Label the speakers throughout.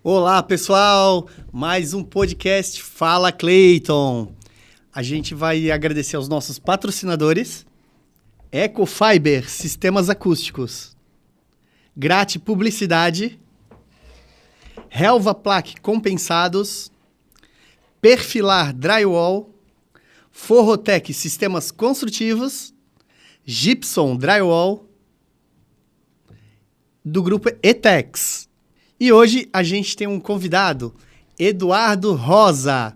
Speaker 1: Olá, pessoal! Mais um podcast Fala Clayton. A gente vai agradecer aos nossos patrocinadores: Ecofiber Sistemas Acústicos, Grate Publicidade, Helva Plaque Compensados, Perfilar Drywall, Forrotec Sistemas Construtivos, Gypsum Drywall, do grupo ETEX. E hoje a gente tem um convidado, Eduardo Rosa.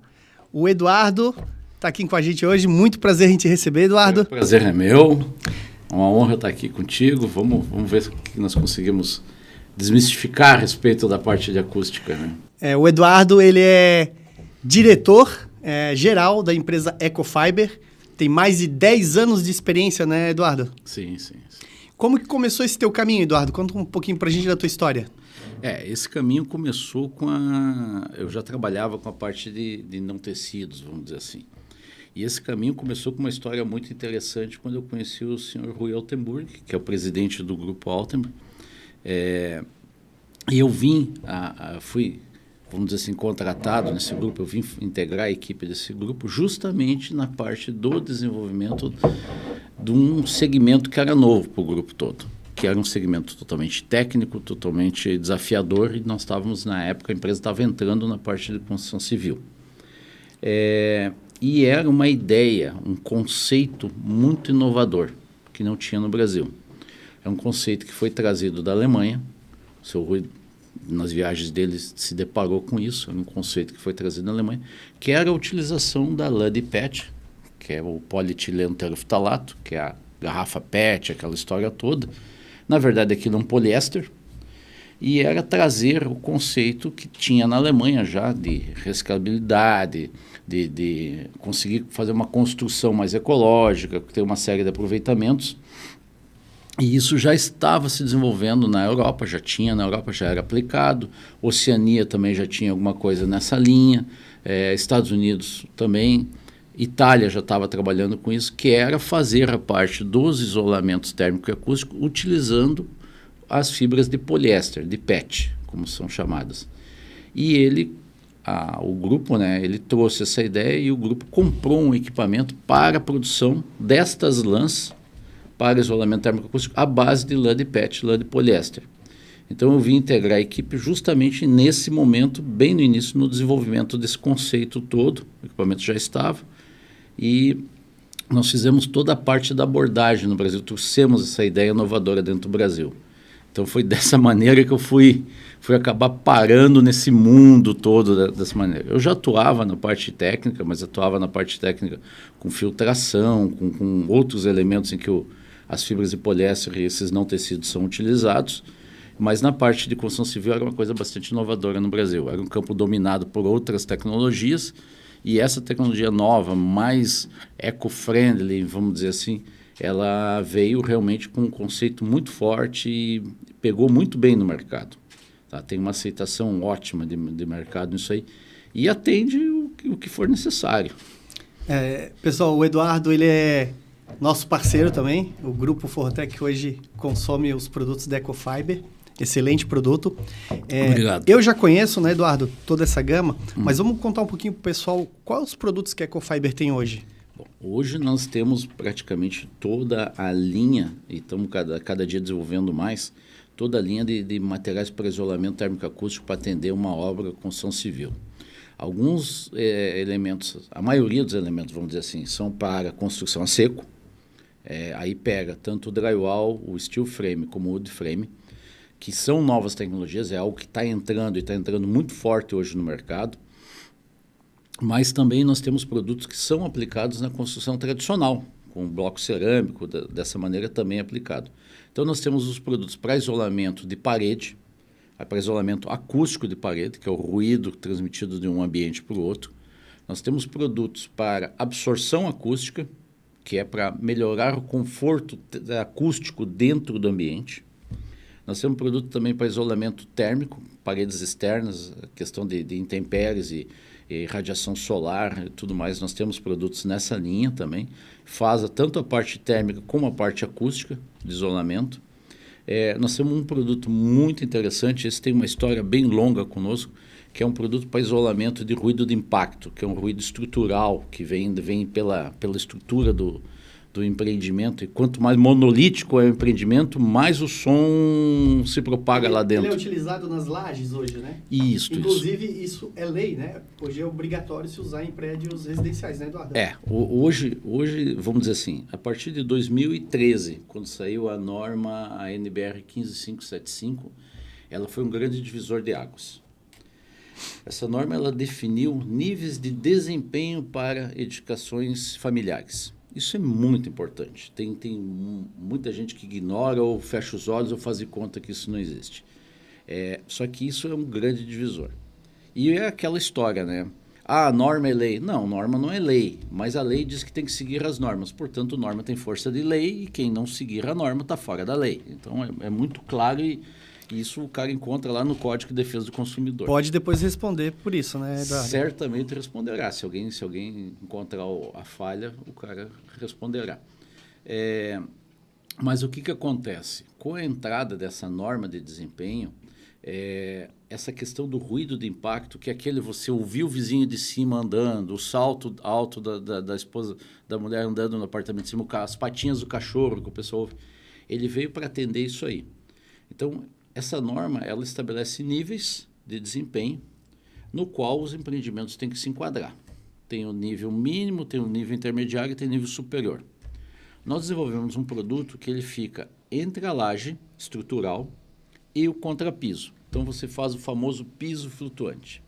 Speaker 1: O Eduardo está aqui com a gente hoje. Muito prazer em te receber, Eduardo.
Speaker 2: O prazer é meu. É uma honra estar aqui contigo. Vamos ver o que nós conseguimos desmistificar a respeito da parte de acústica, né?
Speaker 1: O Eduardo, ele é diretor geral da empresa Ecofiber. Tem mais de 10 anos de experiência, né, Eduardo?
Speaker 2: Sim.
Speaker 1: Como que começou esse teu caminho, Eduardo? Conta um pouquinho pra gente da tua história.
Speaker 2: Esse caminho começou eu já trabalhava com a parte de não tecidos, vamos dizer assim. E esse caminho começou com uma história muito interessante quando eu conheci o senhor Rui Altenburg, que é o presidente do Grupo Altenburg. E eu fui, vamos dizer assim, contratado nesse grupo, eu vim integrar a equipe desse grupo justamente na parte do desenvolvimento de um segmento que era novo para o grupo todo, que era um segmento totalmente técnico, totalmente desafiador, e nós estávamos, na época, a empresa estava entrando na parte de construção civil. E era uma ideia, um conceito muito inovador, que não tinha no Brasil. É um conceito que foi trazido da Alemanha, o seu Rui, nas viagens dele, se deparou com isso, era um conceito que foi trazido da Alemanha, que era a utilização da lã de PET, que é o polietileno teroftalalato, que é a garrafa PET, aquela história toda. Na verdade, aquilo é um poliéster, e era trazer o conceito que tinha na Alemanha já de reciclabilidade, de conseguir fazer uma construção mais ecológica, ter uma série de aproveitamentos. E isso já estava se desenvolvendo na Europa, já era aplicado. Oceania também já tinha alguma coisa nessa linha, Estados Unidos também. Itália já estava trabalhando com isso, que era fazer a parte dos isolamentos térmico e acústico utilizando as fibras de poliéster, de PET, como são chamadas. E o grupo, ele trouxe essa ideia e o grupo comprou um equipamento para a produção destas lãs para isolamento térmico acústico à base de lã de PET, lã de poliéster. Então eu vim integrar a equipe justamente nesse momento, bem no início, no desenvolvimento desse conceito todo. O equipamento já estava. E nós fizemos toda a parte da abordagem no Brasil, trouxemos essa ideia inovadora dentro do Brasil. Então foi dessa maneira que eu fui acabar parando nesse mundo todo dessa maneira. Eu já atuava na parte técnica, mas atuava na parte técnica com filtração, com outros elementos em que as fibras de poliéster e esses não tecidos são utilizados, mas na parte de construção civil era uma coisa bastante inovadora no Brasil. Era um campo dominado por outras tecnologias. E essa tecnologia nova, mais eco-friendly, vamos dizer assim, ela veio realmente com um conceito muito forte e pegou muito bem no mercado. Tá? Tem uma aceitação ótima de mercado nisso aí e atende o que for necessário.
Speaker 1: Pessoal, o Eduardo, ele é nosso parceiro também. O grupo Forrotec hoje consome os produtos da Ecofiber. Excelente produto.
Speaker 2: Obrigado.
Speaker 1: Eu já conheço, né, Eduardo, toda essa gama, mas vamos contar um pouquinho para o pessoal quais os produtos que a Ecofiber tem hoje.
Speaker 2: Bom, hoje nós temos praticamente toda a linha, e estamos cada dia desenvolvendo mais, toda a linha de materiais para isolamento térmico acústico para atender uma obra de construção civil. Alguns elementos, a maioria dos elementos, vamos dizer assim, são para construção a seco. Aí pega tanto o drywall, o steel frame como o wood frame, que são novas tecnologias, é algo que está entrando e está entrando muito forte hoje no mercado, mas também nós temos produtos que são aplicados na construção tradicional, com bloco cerâmico, dessa maneira também aplicado. Então nós temos os produtos para isolamento de parede, para isolamento acústico de parede, que é o ruído transmitido de um ambiente para o outro. Nós temos produtos para absorção acústica, que é para melhorar o conforto acústico dentro do ambiente. Nós temos um produto também para isolamento térmico, paredes externas, questão de intempéries e radiação solar e tudo mais. Nós temos produtos nessa linha também. Faz tanto a parte térmica como a parte acústica de isolamento. Nós temos um produto muito interessante, esse tem uma história bem longa conosco, que é um produto para isolamento de ruído de impacto, que é um ruído estrutural, que vem pela estrutura do empreendimento. E quanto mais monolítico é o empreendimento, mais o som se propaga lá dentro.
Speaker 1: Ele é utilizado nas lajes hoje, né?
Speaker 2: Isso.
Speaker 1: Inclusive, isso é lei, né? Hoje é obrigatório se usar em prédios residenciais, né, Eduardo?
Speaker 2: Hoje, vamos dizer assim, a partir de 2013, quando saiu a norma, a NBR 15575, ela foi um grande divisor de águas. Essa norma, ela definiu níveis de desempenho para edificações familiares. Isso é muito importante. Tem muita gente que ignora ou fecha os olhos ou faz de conta que isso não existe. Só que isso é um grande divisor. E é aquela história, né? A norma é lei. Não, norma não é lei, mas a lei diz que tem que seguir as normas. Portanto, a norma tem força de lei e quem não seguir a norma está fora da lei. Então, é muito claro e isso o cara encontra lá no Código de Defesa do Consumidor.
Speaker 1: Pode depois responder por isso, né, Eduardo?
Speaker 2: Certamente responderá. Se alguém encontrar a falha, o cara responderá. Mas o que acontece? Com a entrada dessa norma de desempenho, essa questão do ruído de impacto, que é aquele você ouvir o vizinho de cima andando, o salto alto da esposa, da mulher andando no apartamento de cima, as patinhas do cachorro que o pessoal ouve, ele veio para atender isso aí. Então, essa norma, ela estabelece níveis de desempenho no qual os empreendimentos têm que se enquadrar. Tem o nível mínimo, tem o nível intermediário e tem o nível superior. Nós desenvolvemos um produto que ele fica entre a laje estrutural e o contrapiso. Então, você faz o famoso piso flutuante.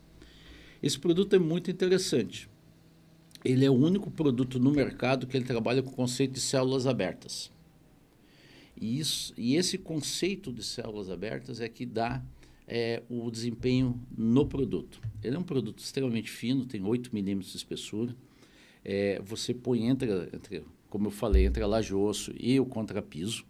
Speaker 2: Esse produto é muito interessante. Ele é o único produto no mercado que ele trabalha com o conceito de células abertas. E esse conceito de células abertas é que dá o desempenho no produto. Ele é um produto extremamente fino, tem 8 milímetros de espessura. Você põe como eu falei, entre a laje osso e o contrapiso.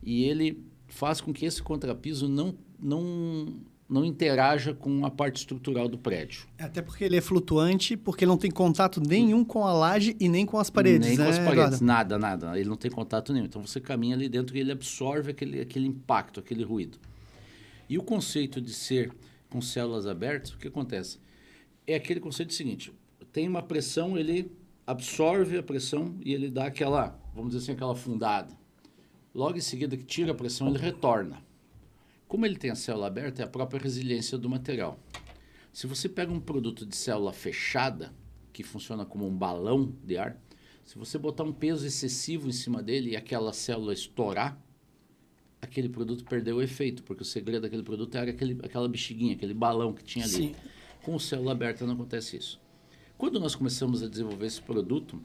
Speaker 2: E ele faz com que esse contrapiso não interaja com a parte estrutural do prédio.
Speaker 1: Até porque ele é flutuante, porque ele não tem contato nenhum com a laje e nem com as paredes,
Speaker 2: nem
Speaker 1: né,
Speaker 2: com as paredes,
Speaker 1: Eduardo?
Speaker 2: nada. Ele não tem contato nenhum. Então, você caminha ali dentro e ele absorve aquele impacto, aquele ruído. E o conceito de ser com células abertas, o que acontece? É aquele conceito seguinte, tem uma pressão, ele absorve a pressão e ele dá aquela, vamos dizer assim, aquela afundada. Logo em seguida que tira a pressão, ele retorna. Como ele tem a célula aberta, é a própria resiliência do material. Se você pega um produto de célula fechada, que funciona como um balão de ar, se você botar um peso excessivo em cima dele e aquela célula estourar, aquele produto perdeu o efeito, porque o segredo daquele produto era aquela bexiguinha, aquele balão que tinha ali.
Speaker 1: Sim.
Speaker 2: Com célula aberta não acontece isso. Quando nós começamos a desenvolver esse produto,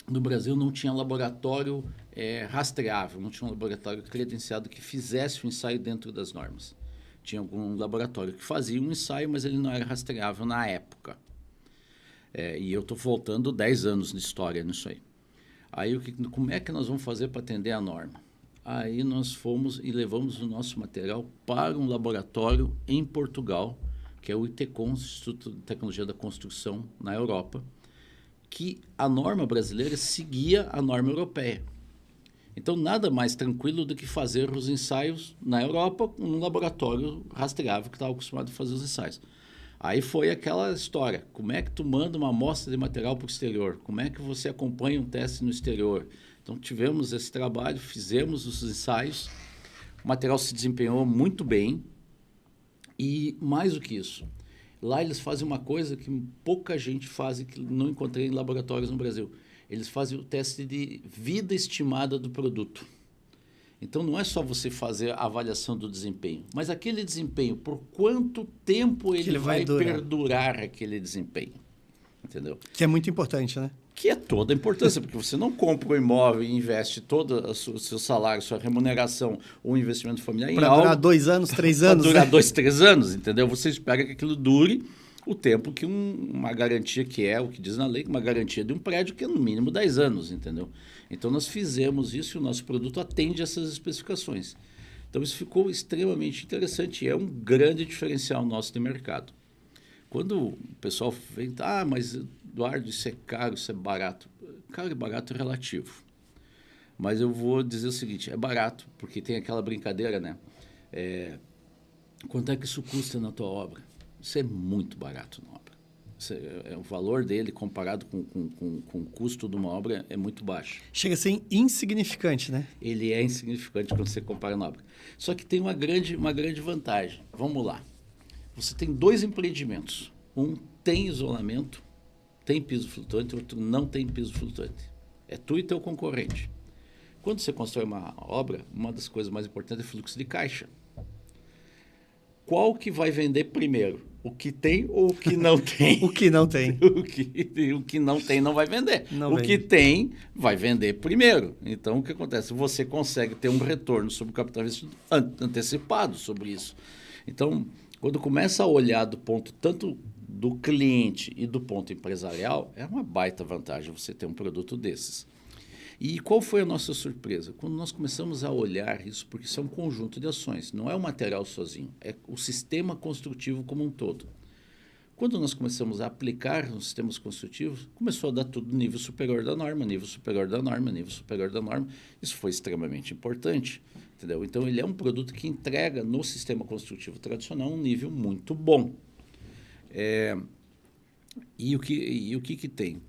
Speaker 2: no Brasil não tinha laboratório rastreável, não tinha um laboratório credenciado que fizesse o ensaio dentro das normas. Tinha algum laboratório que fazia um ensaio, mas ele não era rastreável na época. E eu estou voltando 10 anos de história nisso aí. Aí, como é que nós vamos fazer para atender a norma? Aí nós fomos e levamos o nosso material para um laboratório em Portugal, que é o ITCON, Instituto de Tecnologia da Construção, na Europa, que a norma brasileira seguia a norma europeia. Então, nada mais tranquilo do que fazer os ensaios na Europa, num laboratório rastreável que estava acostumado a fazer os ensaios. Aí foi aquela história, como é que tu manda uma amostra de material para o exterior? Como é que você acompanha um teste no exterior? Então, tivemos esse trabalho, fizemos os ensaios, o material se desempenhou muito bem e, mais do que isso, lá eles fazem uma coisa que pouca gente faz e que não encontrei em laboratórios no Brasil. Eles fazem o teste de vida estimada do produto. Então, não é só você fazer a avaliação do desempenho, mas aquele desempenho, por quanto tempo ele vai perdurar aquele desempenho. Entendeu?
Speaker 1: Que é muito importante, né?
Speaker 2: Que é toda a importância, porque você não compra um imóvel e investe todo o seu salário, sua remuneração ou investimento familiar em algo...
Speaker 1: Para durar 2 anos, 3 anos.
Speaker 2: Para durar 2, 3 anos, entendeu? Você espera que aquilo dure o tempo que uma garantia, que é o que diz na lei, uma garantia de um prédio que é no mínimo 10 anos, entendeu? Então, nós fizemos isso e o nosso produto atende essas especificações. Então, isso ficou extremamente interessante e é um grande diferencial nosso de mercado. Quando o pessoal vem, mas Eduardo, isso é caro, isso é barato. Caro e barato é relativo. Mas eu vou dizer o seguinte, é barato, porque tem aquela brincadeira, né? Quanto é que isso custa na tua obra? Isso é muito barato na obra. O valor dele comparado com o custo de uma obra é muito baixo.
Speaker 1: Chega a ser insignificante, né?
Speaker 2: Ele é insignificante quando você compara na obra. Só que tem uma grande vantagem. Vamos lá. Você tem 2 empreendimentos. Um tem isolamento, tem piso flutuante, outro não tem piso flutuante. É tu e teu concorrente. Quando você constrói uma obra, uma das coisas mais importantes é fluxo de caixa. Qual que vai vender primeiro? O que tem ou o que não tem?
Speaker 1: O que não tem.
Speaker 2: O que não tem não vai vender.
Speaker 1: Não
Speaker 2: o
Speaker 1: vende.
Speaker 2: que tem vai vender primeiro. Então, o que acontece? Você consegue ter um retorno sobre o capital investido antecipado sobre isso. Então, quando começa a olhar do ponto tanto do cliente e do ponto empresarial, é uma baita vantagem você ter um produto desses. E qual foi a nossa surpresa? Quando nós começamos a olhar isso, porque isso é um conjunto de ações, não é o material sozinho, é o sistema construtivo como um todo. Quando nós começamos a aplicar nos sistemas construtivos, começou a dar tudo nível superior da norma, nível superior da norma, nível superior da norma. Isso foi extremamente importante, entendeu? Então, ele é um produto que entrega no sistema construtivo tradicional um nível muito bom. E o que tem?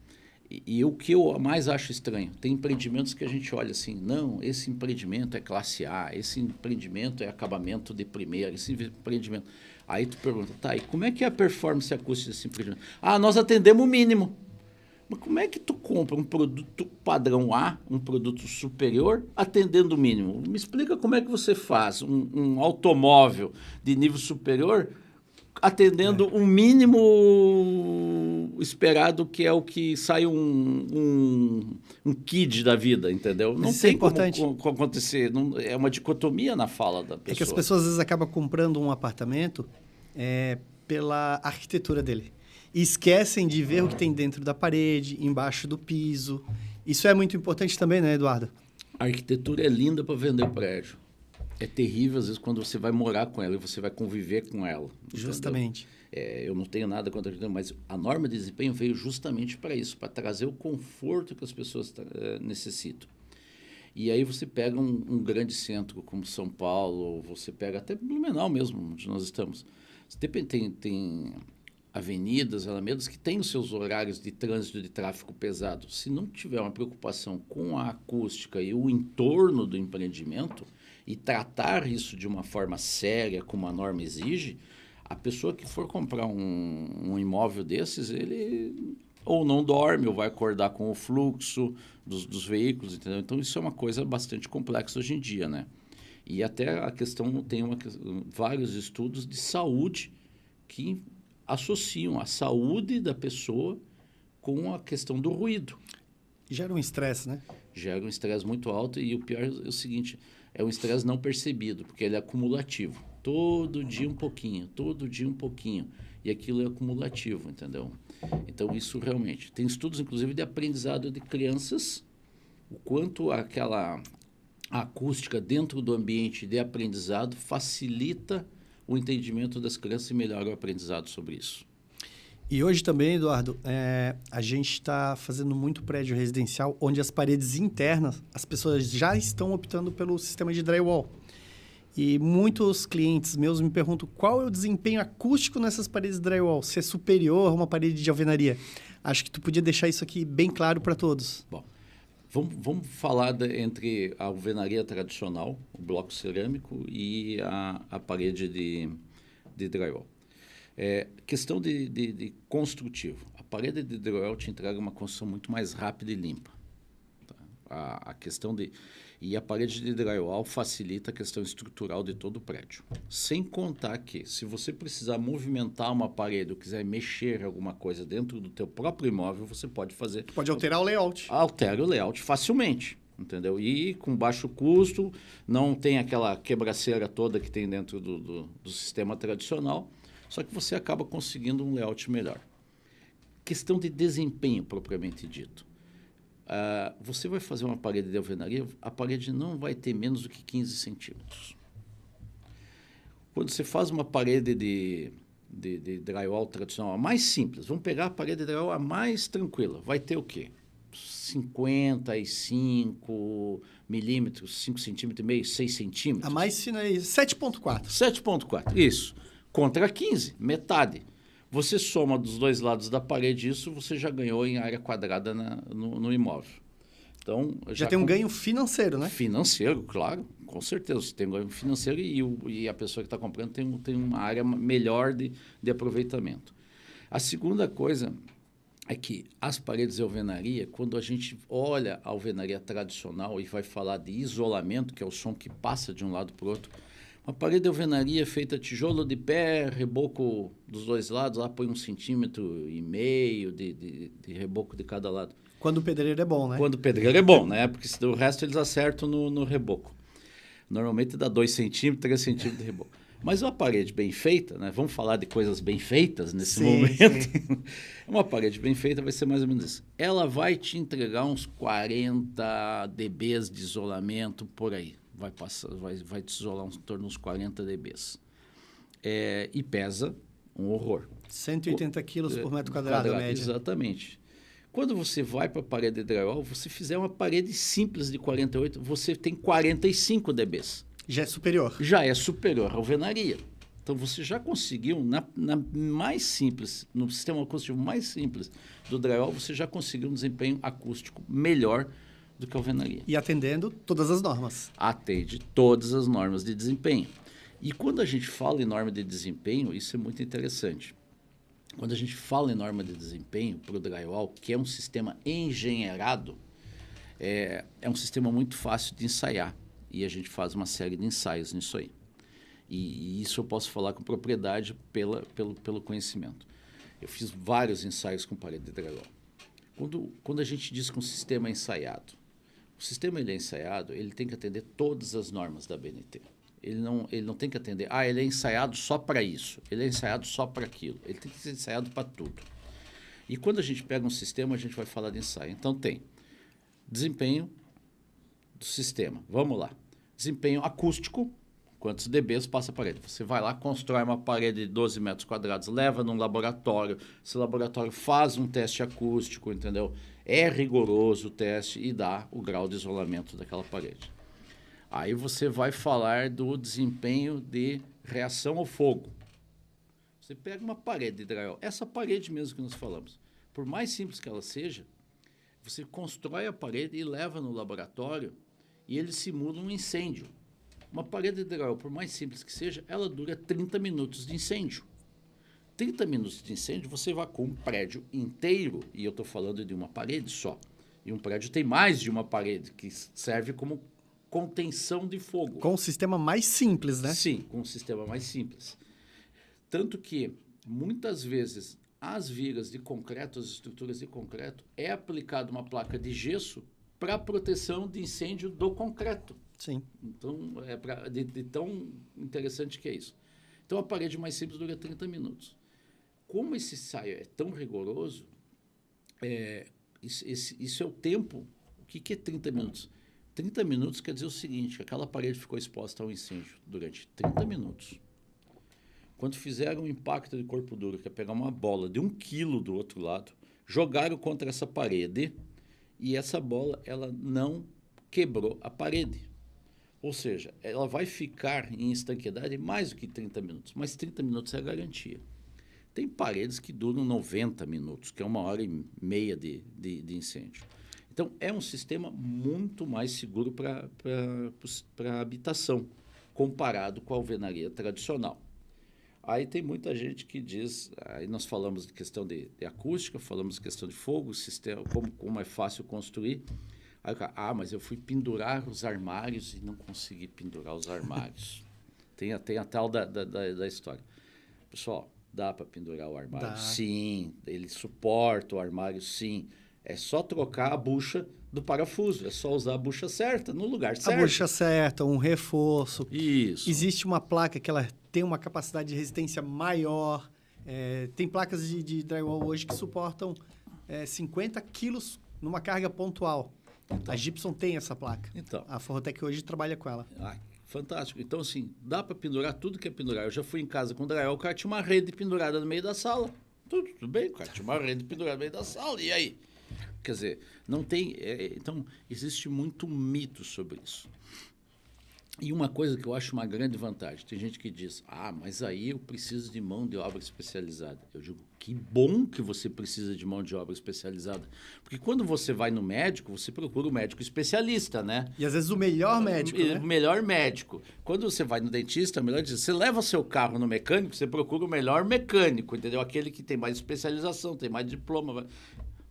Speaker 2: E o que eu mais acho estranho, tem empreendimentos que a gente olha assim, não, esse empreendimento é classe A, esse empreendimento é acabamento de primeira, esse empreendimento... Aí tu pergunta, tá, e como é que é a performance acústica desse empreendimento? Ah, nós atendemos o mínimo. Mas como é que tu compra um produto padrão A, um produto superior, atendendo o mínimo? Me explica como é que você faz um automóvel de nível superior atendendo o mínimo esperado, que é o que sai um kid da vida, entendeu? Não
Speaker 1: Isso
Speaker 2: tem
Speaker 1: é importante.
Speaker 2: como acontecer. Não, é uma dicotomia na fala da pessoa.
Speaker 1: É que as pessoas às vezes acabam comprando um apartamento pela arquitetura dele. E esquecem de ver o que tem dentro da parede, embaixo do piso. Isso é muito importante também, né, Eduardo?
Speaker 2: A arquitetura é linda para vender prédio. É terrível, às vezes, quando você vai morar com ela e você vai conviver com ela.
Speaker 1: Justamente.
Speaker 2: Eu não tenho nada contra a arquitetura, mas a norma de desempenho veio justamente para isso, para trazer o conforto que as pessoas necessitam. E aí você pega um grande centro como São Paulo, você pega até Blumenau mesmo, onde nós estamos. Você tem avenidas, alamedas que têm os seus horários de trânsito de tráfego pesado. Se não tiver uma preocupação com a acústica e o entorno do empreendimento e tratar isso de uma forma séria, como a norma exige, a pessoa que for comprar um imóvel desses, ele ou não dorme, ou vai acordar com o fluxo dos veículos, entendeu? Então, isso é uma coisa bastante complexa hoje em dia, né? E até a questão, vários estudos de saúde que associam a saúde da pessoa com a questão do ruído.
Speaker 1: Gera um estresse, né?
Speaker 2: Gera um estresse muito alto e o pior é o seguinte, é um estresse não percebido, porque ele é acumulativo. Todo dia um pouquinho, todo dia um pouquinho. E aquilo é acumulativo, entendeu? Então, isso realmente... Tem estudos, inclusive, de aprendizado de crianças, o quanto aquela acústica dentro do ambiente de aprendizado facilita o entendimento das crianças e melhora o aprendizado sobre isso.
Speaker 1: E hoje também, Eduardo, a gente está fazendo muito prédio residencial onde as paredes internas, as pessoas já estão optando pelo sistema de drywall. E muitos clientes meus me perguntam qual é o desempenho acústico nessas paredes de drywall, se é superior a uma parede de alvenaria. Acho que tu podia deixar isso aqui bem claro para todos.
Speaker 2: Bom, vamos falar entre a alvenaria tradicional, o bloco cerâmico, e a parede de drywall. Questão de construtivo. A parede de drywall te entrega uma construção muito mais rápida e limpa. Tá? A questão e a parede de drywall facilita a questão estrutural de todo o prédio. Sem contar que, se você precisar movimentar uma parede ou quiser mexer alguma coisa dentro do teu próprio imóvel, você pode fazer.
Speaker 1: Pode alterar o layout.
Speaker 2: Altera o layout facilmente. Entendeu? E com baixo custo, não tem aquela quebraceira toda que tem dentro do sistema tradicional. Só que você acaba conseguindo um layout melhor. Questão de desempenho, propriamente dito. Você vai fazer uma parede de alvenaria, a parede não vai ter menos do que 15 centímetros. Quando você faz uma parede de drywall tradicional, a mais simples, vamos pegar a parede de drywall a mais tranquila, vai ter o quê? 55 milímetros, 5 centímetros e meio, 6 centímetros.
Speaker 1: A mais fina é 7,4.
Speaker 2: 7,4, isso. Contra 15, metade. Você soma dos dois lados da parede isso, você já ganhou em área quadrada no imóvel. Então,
Speaker 1: já tem um ganho financeiro, né?
Speaker 2: Financeiro, claro, com certeza. Você tem um ganho financeiro e a pessoa que está comprando tem uma área melhor de aproveitamento. A segunda coisa é que as paredes de alvenaria, quando a gente olha a alvenaria tradicional e vai falar de isolamento, que é o som que passa de um lado para o outro, uma parede de alvenaria feita tijolo de pé, reboco dos dois lados, lá põe 1,5 centímetros de reboco de cada lado.
Speaker 1: Quando o pedreiro é bom, né?
Speaker 2: Quando o pedreiro é bom, né? Porque o resto eles acertam no reboco. Normalmente dá 2 centímetros, 3 centímetros de reboco. Mas uma parede bem feita, né? Vamos falar de coisas bem feitas nesse momento. Sim. Uma parede bem feita vai ser mais ou menos isso. Ela vai te entregar uns 40 dBs de isolamento por aí. Vai te isolar em torno de uns 40 dBs. E pesa um horror.
Speaker 1: 180 quilos por metro quadrado, média.
Speaker 2: Exatamente. Quando você vai para a parede de drywall, você fizer uma parede simples de 48, você tem 45 dBs.
Speaker 1: Já é superior.
Speaker 2: Já é superior à alvenaria. Então, você já conseguiu, na mais simples, no sistema acústico mais simples do drywall, você já conseguiu um desempenho acústico melhor do que a alvenaria.
Speaker 1: E atendendo todas as normas.
Speaker 2: Atende todas as normas de desempenho. E quando a gente fala em norma de desempenho, isso é muito interessante. Quando a gente fala em norma de desempenho para o drywall, que é um sistema engenheirado, é um sistema muito fácil de ensaiar. E a gente faz uma série de ensaios nisso aí. E isso eu posso falar com propriedade pelo conhecimento. Eu fiz vários ensaios com parede de drywall. Quando a gente diz que um sistema é ensaiado, o sistema ele é ensaiado, ele tem que atender todas as normas da ABNT. Ele não tem que atender, ele é ensaiado só para isso, ele é ensaiado só para aquilo. Ele tem que ser ensaiado para tudo. E quando a gente pega um sistema, a gente vai falar de ensaio. Então, tem desempenho do sistema. Vamos lá. Desempenho acústico, quantos dBs passa a parede. Você vai lá, constrói uma parede de 12 metros quadrados, leva num laboratório, esse laboratório faz um teste acústico, entendeu? É rigoroso o teste e dá o grau de isolamento daquela parede. Aí você vai falar do desempenho de reação ao fogo. Você pega uma parede de drywall, essa parede mesmo que nós falamos, por mais simples que ela seja, você constrói a parede e leva no laboratório e ele simula um incêndio. Uma parede de drywall, por mais simples que seja, ela dura 30 minutos de incêndio. 30 minutos de incêndio, você vai com um prédio inteiro, e eu estou falando de uma parede só, e um prédio tem mais de uma parede, que serve como contenção de fogo.
Speaker 1: Com um sistema mais simples, né?
Speaker 2: Sim, com um sistema mais simples. Tanto que, muitas vezes, as vigas de concreto, as estruturas de concreto, é aplicada uma placa de gesso para proteção de incêndio do concreto.
Speaker 1: Sim.
Speaker 2: Então, de tão interessante que é isso. Então, a parede mais simples dura 30 minutos. Como esse ensaio é tão rigoroso, isso é o tempo. O que é 30 minutos? 30 minutos quer dizer o seguinte, que aquela parede ficou exposta ao incêndio durante 30 minutos. Quando fizeram um impacto de corpo duro, que é pegar uma bola de 1 quilo do outro lado, jogaram contra essa parede e essa bola ela não quebrou a parede. Ou seja, ela vai ficar em estanqueidade mais do que 30 minutos, mas 30 minutos é a garantia. Tem paredes que duram 90 minutos, que é 1h30 de incêndio. Então, é um sistema muito mais seguro para a habitação, comparado com a alvenaria tradicional. Aí tem muita gente que diz, aí nós falamos de questão de acústica, falamos de questão de fogo, sistema, como é fácil construir. Aí, mas eu fui pendurar os armários e não consegui pendurar os armários. Tem a tal da história. Pessoal, dá para pendurar o armário? Dá. Sim. Ele suporta o armário? Sim. É só trocar a bucha do parafuso. É só usar a bucha certa, no lugar certo.
Speaker 1: A bucha certa, um reforço.
Speaker 2: Isso.
Speaker 1: Existe uma placa que ela tem uma capacidade de resistência maior. Tem placas de drywall hoje que suportam 50 quilos numa carga pontual. Então, a Gypsum tem essa placa.
Speaker 2: Então,
Speaker 1: a Forrotec hoje trabalha com ela.
Speaker 2: Fantástico. Então, assim, dá para pendurar tudo que é pendurar. Eu já fui em casa com drywall, o cara tinha uma rede pendurada no meio da sala. Tudo bem, o cara tinha uma rede pendurada no meio da sala. E aí? Quer dizer, não tem... então, existe muito mito sobre isso. E uma coisa que eu acho uma grande vantagem, tem gente que diz, mas aí eu preciso de mão de obra especializada. Eu digo, que bom que você precisa de mão de obra especializada. Porque quando você vai no médico, você procura o médico especialista, né?
Speaker 1: E às vezes o melhor médico, né?
Speaker 2: O melhor médico. Quando você vai no dentista, melhor dizer, você leva o seu carro no mecânico, você procura o melhor mecânico, entendeu? Aquele que tem mais especialização, tem mais diploma.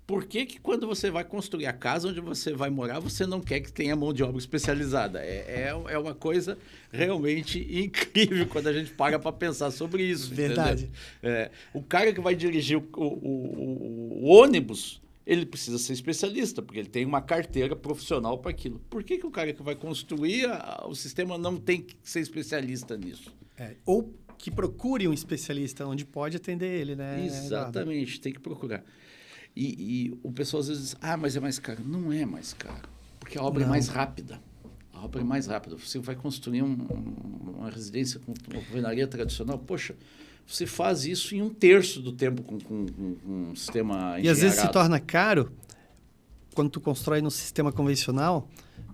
Speaker 2: Por que quando você vai construir a casa onde você vai morar, você não quer que tenha mão de obra especializada? É uma coisa realmente incrível quando a gente para pensar sobre isso.
Speaker 1: Verdade.
Speaker 2: O cara que vai dirigir o ônibus, ele precisa ser especialista, porque ele tem uma carteira profissional para aquilo. Por que o cara que vai construir o sistema não tem que ser especialista nisso?
Speaker 1: Ou que procure um especialista onde pode atender ele, né?
Speaker 2: Exatamente, tem que procurar. E o pessoal às vezes diz, mas é mais caro. Não é mais caro, porque a obra é mais rápida. A obra é mais rápida. Você vai construir uma residência com uma alvenaria tradicional, poxa, você faz isso em 1/3 do tempo com um sistema engenheirado.
Speaker 1: E às vezes se torna caro quando tu constrói no sistema convencional,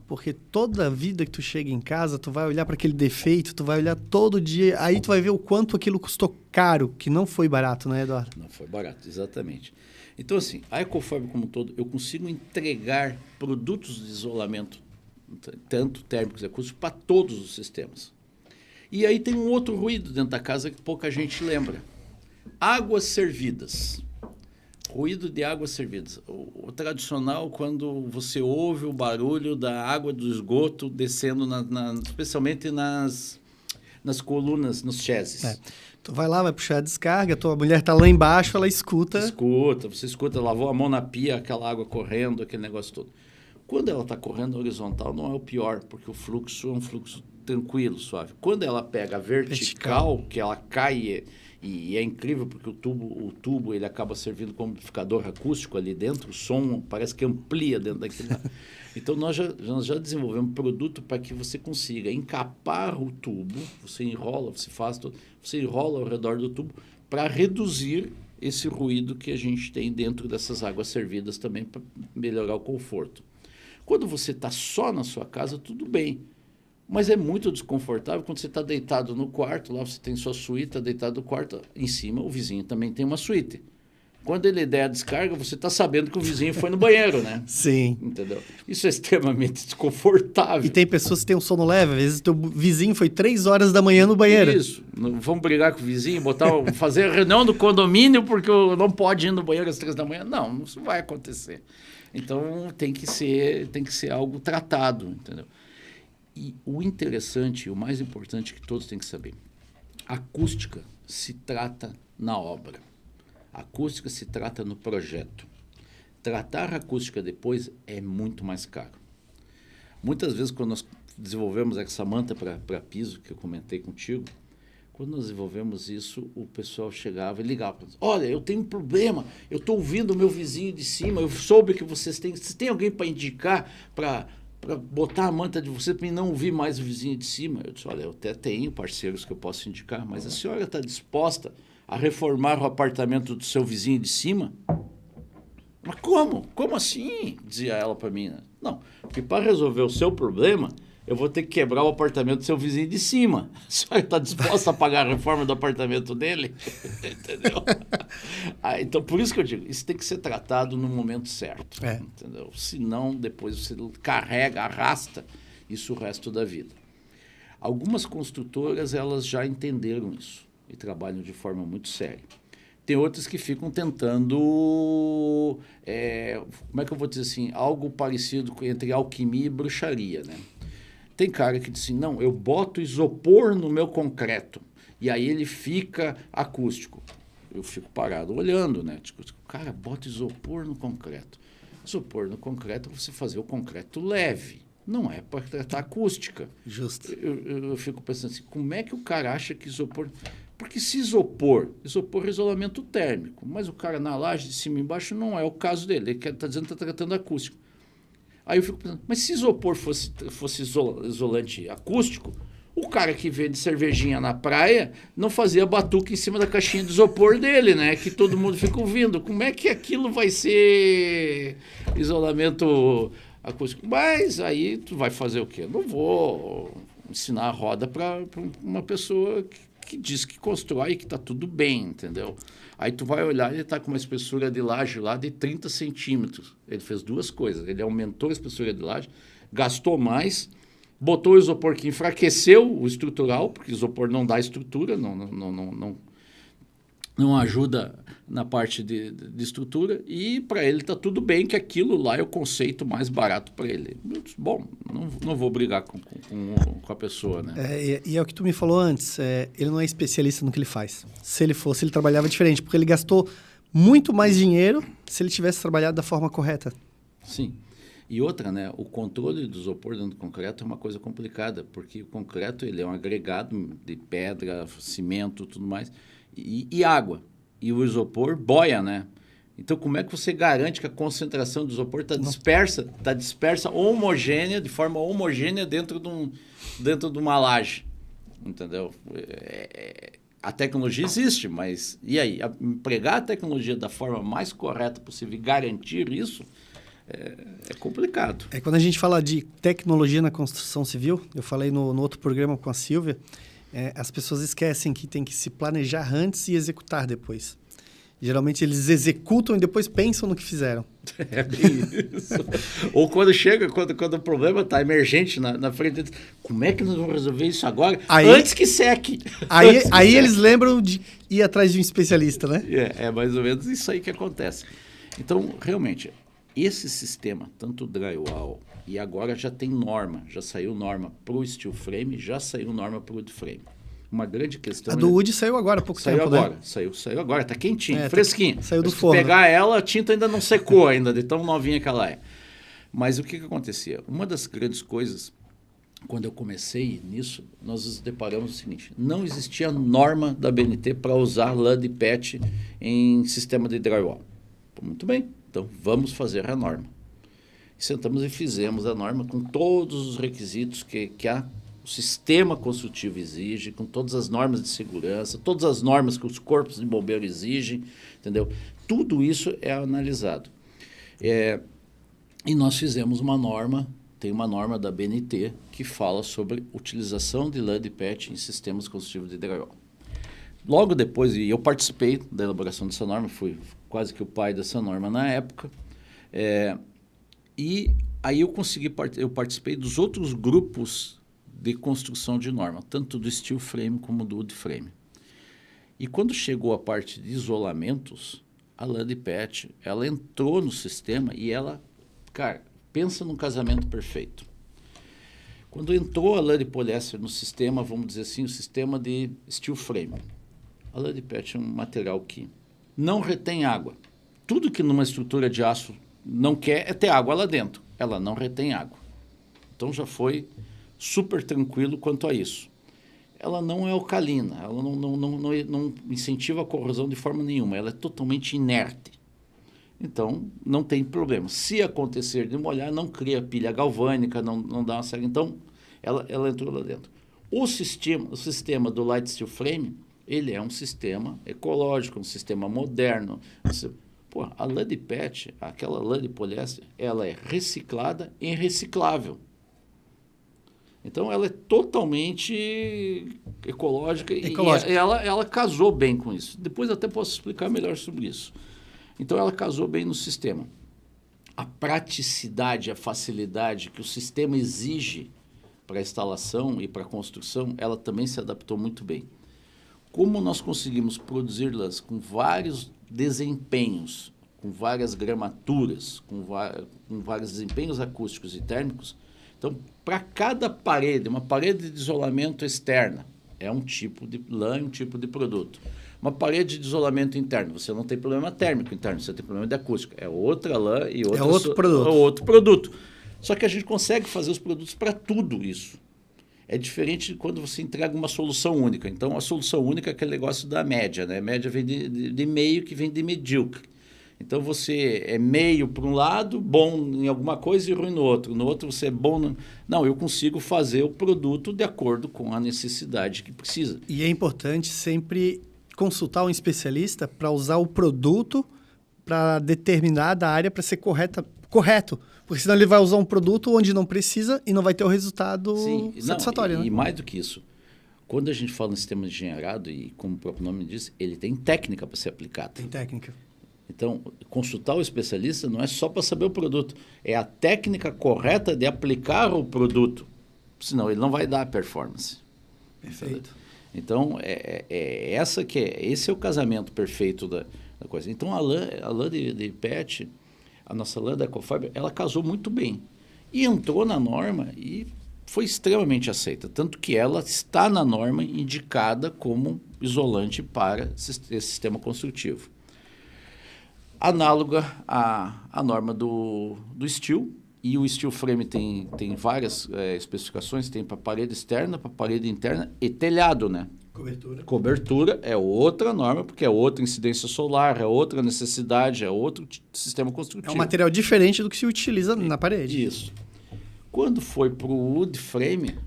Speaker 1: porque toda vida que tu chega em casa, tu vai olhar para aquele defeito, tu vai olhar todo dia, aí tu vai ver o quanto aquilo custou caro, que não foi barato, né, Eduardo?
Speaker 2: Não foi barato, exatamente. Então, assim, a Ecoform como um todo, eu consigo entregar produtos de isolamento, tanto térmicos e acústicos, para todos os sistemas. E aí tem um outro ruído dentro da casa que pouca gente lembra. Águas servidas. Ruído de águas servidas. O tradicional, quando você ouve o barulho da água do esgoto descendo, especialmente nas colunas, nos chassis.
Speaker 1: Tu vai lá, vai puxar a descarga, tua mulher tá lá embaixo, ela escuta.
Speaker 2: Você escuta, lavou a mão na pia, aquela água correndo, aquele negócio todo. Quando ela está correndo horizontal, não é o pior, porque o fluxo é um fluxo tranquilo, suave. Quando ela pega a vertical, que ela cai, e é incrível, porque o tubo ele acaba servindo como amplificador acústico ali dentro, o som parece que amplia dentro daquele... Então, nós já desenvolvemos um produto para que você consiga encapar o tubo, você enrola, você enrola ao redor do tubo para reduzir esse ruído que a gente tem dentro dessas águas servidas também para melhorar o conforto. Quando você está só na sua casa, tudo bem, mas é muito desconfortável quando você está deitado no quarto, lá você tem sua suíte, está deitado no quarto, em cima o vizinho também tem uma suíte. Quando ele der a descarga, você está sabendo que o vizinho foi no banheiro, né?
Speaker 1: Sim.
Speaker 2: Entendeu? Isso é extremamente desconfortável.
Speaker 1: E tem pessoas que têm um sono leve. Às vezes teu vizinho foi 3 horas da manhã no banheiro.
Speaker 2: Isso. Vamos brigar com o vizinho, fazer a reunião do condomínio porque não pode ir no banheiro às 3 da manhã. Não, isso vai acontecer. Então, tem que ser algo tratado, entendeu? E o interessante, o mais importante que todos têm que saber, a acústica se trata na obra. A acústica se trata no projeto. Tratar a acústica depois é muito mais caro. Muitas vezes, quando nós desenvolvemos essa manta para piso, que eu comentei contigo, quando nós desenvolvemos isso, o pessoal chegava e ligava para nós. Olha, eu tenho um problema, eu estou ouvindo o meu vizinho de cima, eu soube que vocês tem alguém para indicar para botar a manta de vocês para não ouvir mais o vizinho de cima? Eu disse, olha, eu até tenho parceiros que eu posso indicar, mas a senhora está disposta a reformar o apartamento do seu vizinho de cima? Mas como? Como assim? Dizia ela para mim. Não, porque para resolver o seu problema, eu vou ter que quebrar o apartamento do seu vizinho de cima. A senhora está disposta a pagar a reforma do apartamento dele? Entendeu? Então, por isso que eu digo, isso tem que ser tratado no momento certo. Entendeu? Senão, depois você arrasta isso o resto da vida. Algumas construtoras, elas já entenderam isso e trabalham de forma muito séria. Tem outras que ficam tentando, como é que eu vou dizer assim, algo parecido entre alquimia e bruxaria, né? Tem cara que diz assim, não, eu boto isopor no meu concreto e aí ele fica acústico. Eu fico parado olhando, né? Tipo, cara, bota isopor no concreto. Isopor no concreto é você fazer o concreto leve. Não é para tratar acústica.
Speaker 1: Justo.
Speaker 2: Eu fico pensando assim, como é que o cara acha que isopor... Porque se isopor é isolamento térmico, mas o cara na laje de cima e embaixo não é o caso dele. Ele está dizendo que está tratando acústico. Aí eu fico pensando, mas se isopor fosse isolante acústico, O cara que vende cervejinha na praia não fazia batuque em cima da caixinha de isopor dele, né? Que todo mundo fica ouvindo. Como é que aquilo vai ser isolamento acústico? Mas aí tu vai fazer o quê? Não vou ensinar a roda para uma pessoa que diz que constrói e que está tudo bem, entendeu? Aí tu vai olhar, ele está com uma espessura de laje lá de 30 centímetros. Ele fez duas coisas. Ele aumentou a espessura de laje, gastou mais, botou o isopor que enfraqueceu o estrutural, porque o isopor não dá estrutura, não ajuda na parte de estrutura, e para ele está tudo bem, que aquilo lá é o conceito mais barato para ele. Bom, não vou brigar com a pessoa, né?
Speaker 1: E é o que tu me falou antes, ele não é especialista no que ele faz. Se ele fosse, ele trabalhava diferente, porque ele gastou muito mais dinheiro se ele tivesse trabalhado da forma correta.
Speaker 2: Sim. E outra, né, o controle do isopor dentro do concreto é uma coisa complicada, porque o concreto ele é um agregado de pedra, cimento, tudo mais, e água. E o isopor boia, né? Então, como é que você garante que a concentração do isopor está dispersa homogênea, de forma homogênea dentro de uma laje? Entendeu? A tecnologia existe, mas e aí? Empregar a tecnologia da forma mais correta possível e garantir isso é complicado.
Speaker 1: Quando a gente fala de tecnologia na construção civil, eu falei no outro programa com a Silvia, as pessoas esquecem que tem que se planejar antes e executar depois. Geralmente eles executam e depois pensam no que fizeram.
Speaker 2: É bem isso. Ou quando o problema está emergente na frente, como é que nós vamos resolver isso agora? Antes que seque.
Speaker 1: Aí eles lembram de ir atrás de um especialista, né?
Speaker 2: É mais ou menos isso aí que acontece. Então, realmente, esse sistema, tanto o drywall, e agora já tem norma, já saiu norma para o steel frame, já saiu norma para o wood frame. Uma grande questão...
Speaker 1: A do wood saiu agora há pouco tempo,
Speaker 2: agora,
Speaker 1: né?
Speaker 2: Saiu agora, está quentinho, fresquinho.
Speaker 1: Saiu do forno.
Speaker 2: Se pegar ela, a tinta ainda não secou ainda, de tão novinha que ela é. Mas o que acontecia? Uma das grandes coisas, quando eu comecei nisso, nós nos deparamos o seguinte, não existia norma da BNT para usar lã de PET em sistema de drywall. Muito bem, então vamos fazer a norma. Sentamos e fizemos a norma com todos os requisitos que o sistema construtivo exige, com todas as normas de segurança, todas as normas que os corpos de bombeiro exigem, entendeu? Tudo isso é analisado. E nós fizemos uma norma, tem uma norma da BNT que fala sobre utilização de lã de PET em sistemas construtivos de drywall. Logo depois, e eu participei da elaboração dessa norma, fui quase que o pai dessa norma na época, e aí eu participei dos outros grupos de construção de norma, tanto do steel frame como do wood frame. E quando chegou a parte de isolamentos, a lã de PET, ela entrou no sistema e ela, cara, pensa num casamento perfeito. Quando entrou a lã de poliéster no sistema, vamos dizer assim, o sistema de steel frame, a lã de PET é um material que não retém água. Tudo que numa estrutura de aço não quer é ter água lá dentro. Ela não retém água. Então já foi super tranquilo quanto a isso. Ela não é alcalina, ela não incentiva a corrosão de forma nenhuma, ela é totalmente inerte. Então, não tem problema. Se acontecer de molhar, não cria pilha galvânica, não dá uma série. Então, ela entrou lá dentro. O sistema do Light Steel Frame, ele é um sistema ecológico, um sistema moderno. A lã de PET, aquela lã de poliéster, ela é reciclada e reciclável. Então, ela é totalmente ecológica. E ela casou bem com isso. Depois até posso explicar melhor sobre isso. Então, ela casou bem no sistema. A praticidade, a facilidade que o sistema exige para a instalação e para a construção, ela também se adaptou muito bem. Como nós conseguimos produzi-las com vários desempenhos, com várias gramaturas, com vários desempenhos acústicos e térmicos, então, para cada parede, uma parede de isolamento externa, é um tipo de lã e um tipo de produto. Uma parede de isolamento interno, você não tem problema térmico interno, você tem problema de acústica. É outra lã e outro produto. Só que a gente consegue fazer os produtos para tudo isso. É diferente de quando você entrega uma solução única. Então, a solução única é aquele negócio da média, né? A média vem de meio, que vem de medíocre. Então, você é meio para um lado, bom em alguma coisa e ruim no outro. No outro, você é bom... Não, eu consigo fazer o produto de acordo com a necessidade que precisa.
Speaker 1: E é importante sempre consultar um especialista para usar o produto para determinada área para ser correto. Porque senão ele vai usar um produto onde não precisa e não vai ter o resultado satisfatório.
Speaker 2: Não, e mais do que isso, quando a gente fala em sistema engenheirado, e como o próprio nome diz, ele tem técnica para ser aplicado.
Speaker 1: Tem técnica.
Speaker 2: Então, consultar o especialista não é só para saber o produto, é a técnica correta de aplicar o produto, senão ele não vai dar performance.
Speaker 1: Perfeito.
Speaker 2: Então, esse é o casamento perfeito da coisa. Então, a lã de PET, a nossa lã da Ecofiber, ela casou muito bem. E entrou na norma e foi extremamente aceita. Tanto que ela está na norma indicada como isolante para esse sistema construtivo. Análoga à norma do steel. E o steel frame tem várias especificações, tem para parede externa, para parede interna e telhado, né? Cobertura é outra norma, porque é outra incidência solar, é outra necessidade, é outro sistema construtivo.
Speaker 1: É um material diferente do que se utiliza na parede.
Speaker 2: Isso. Quando foi para o wood frame,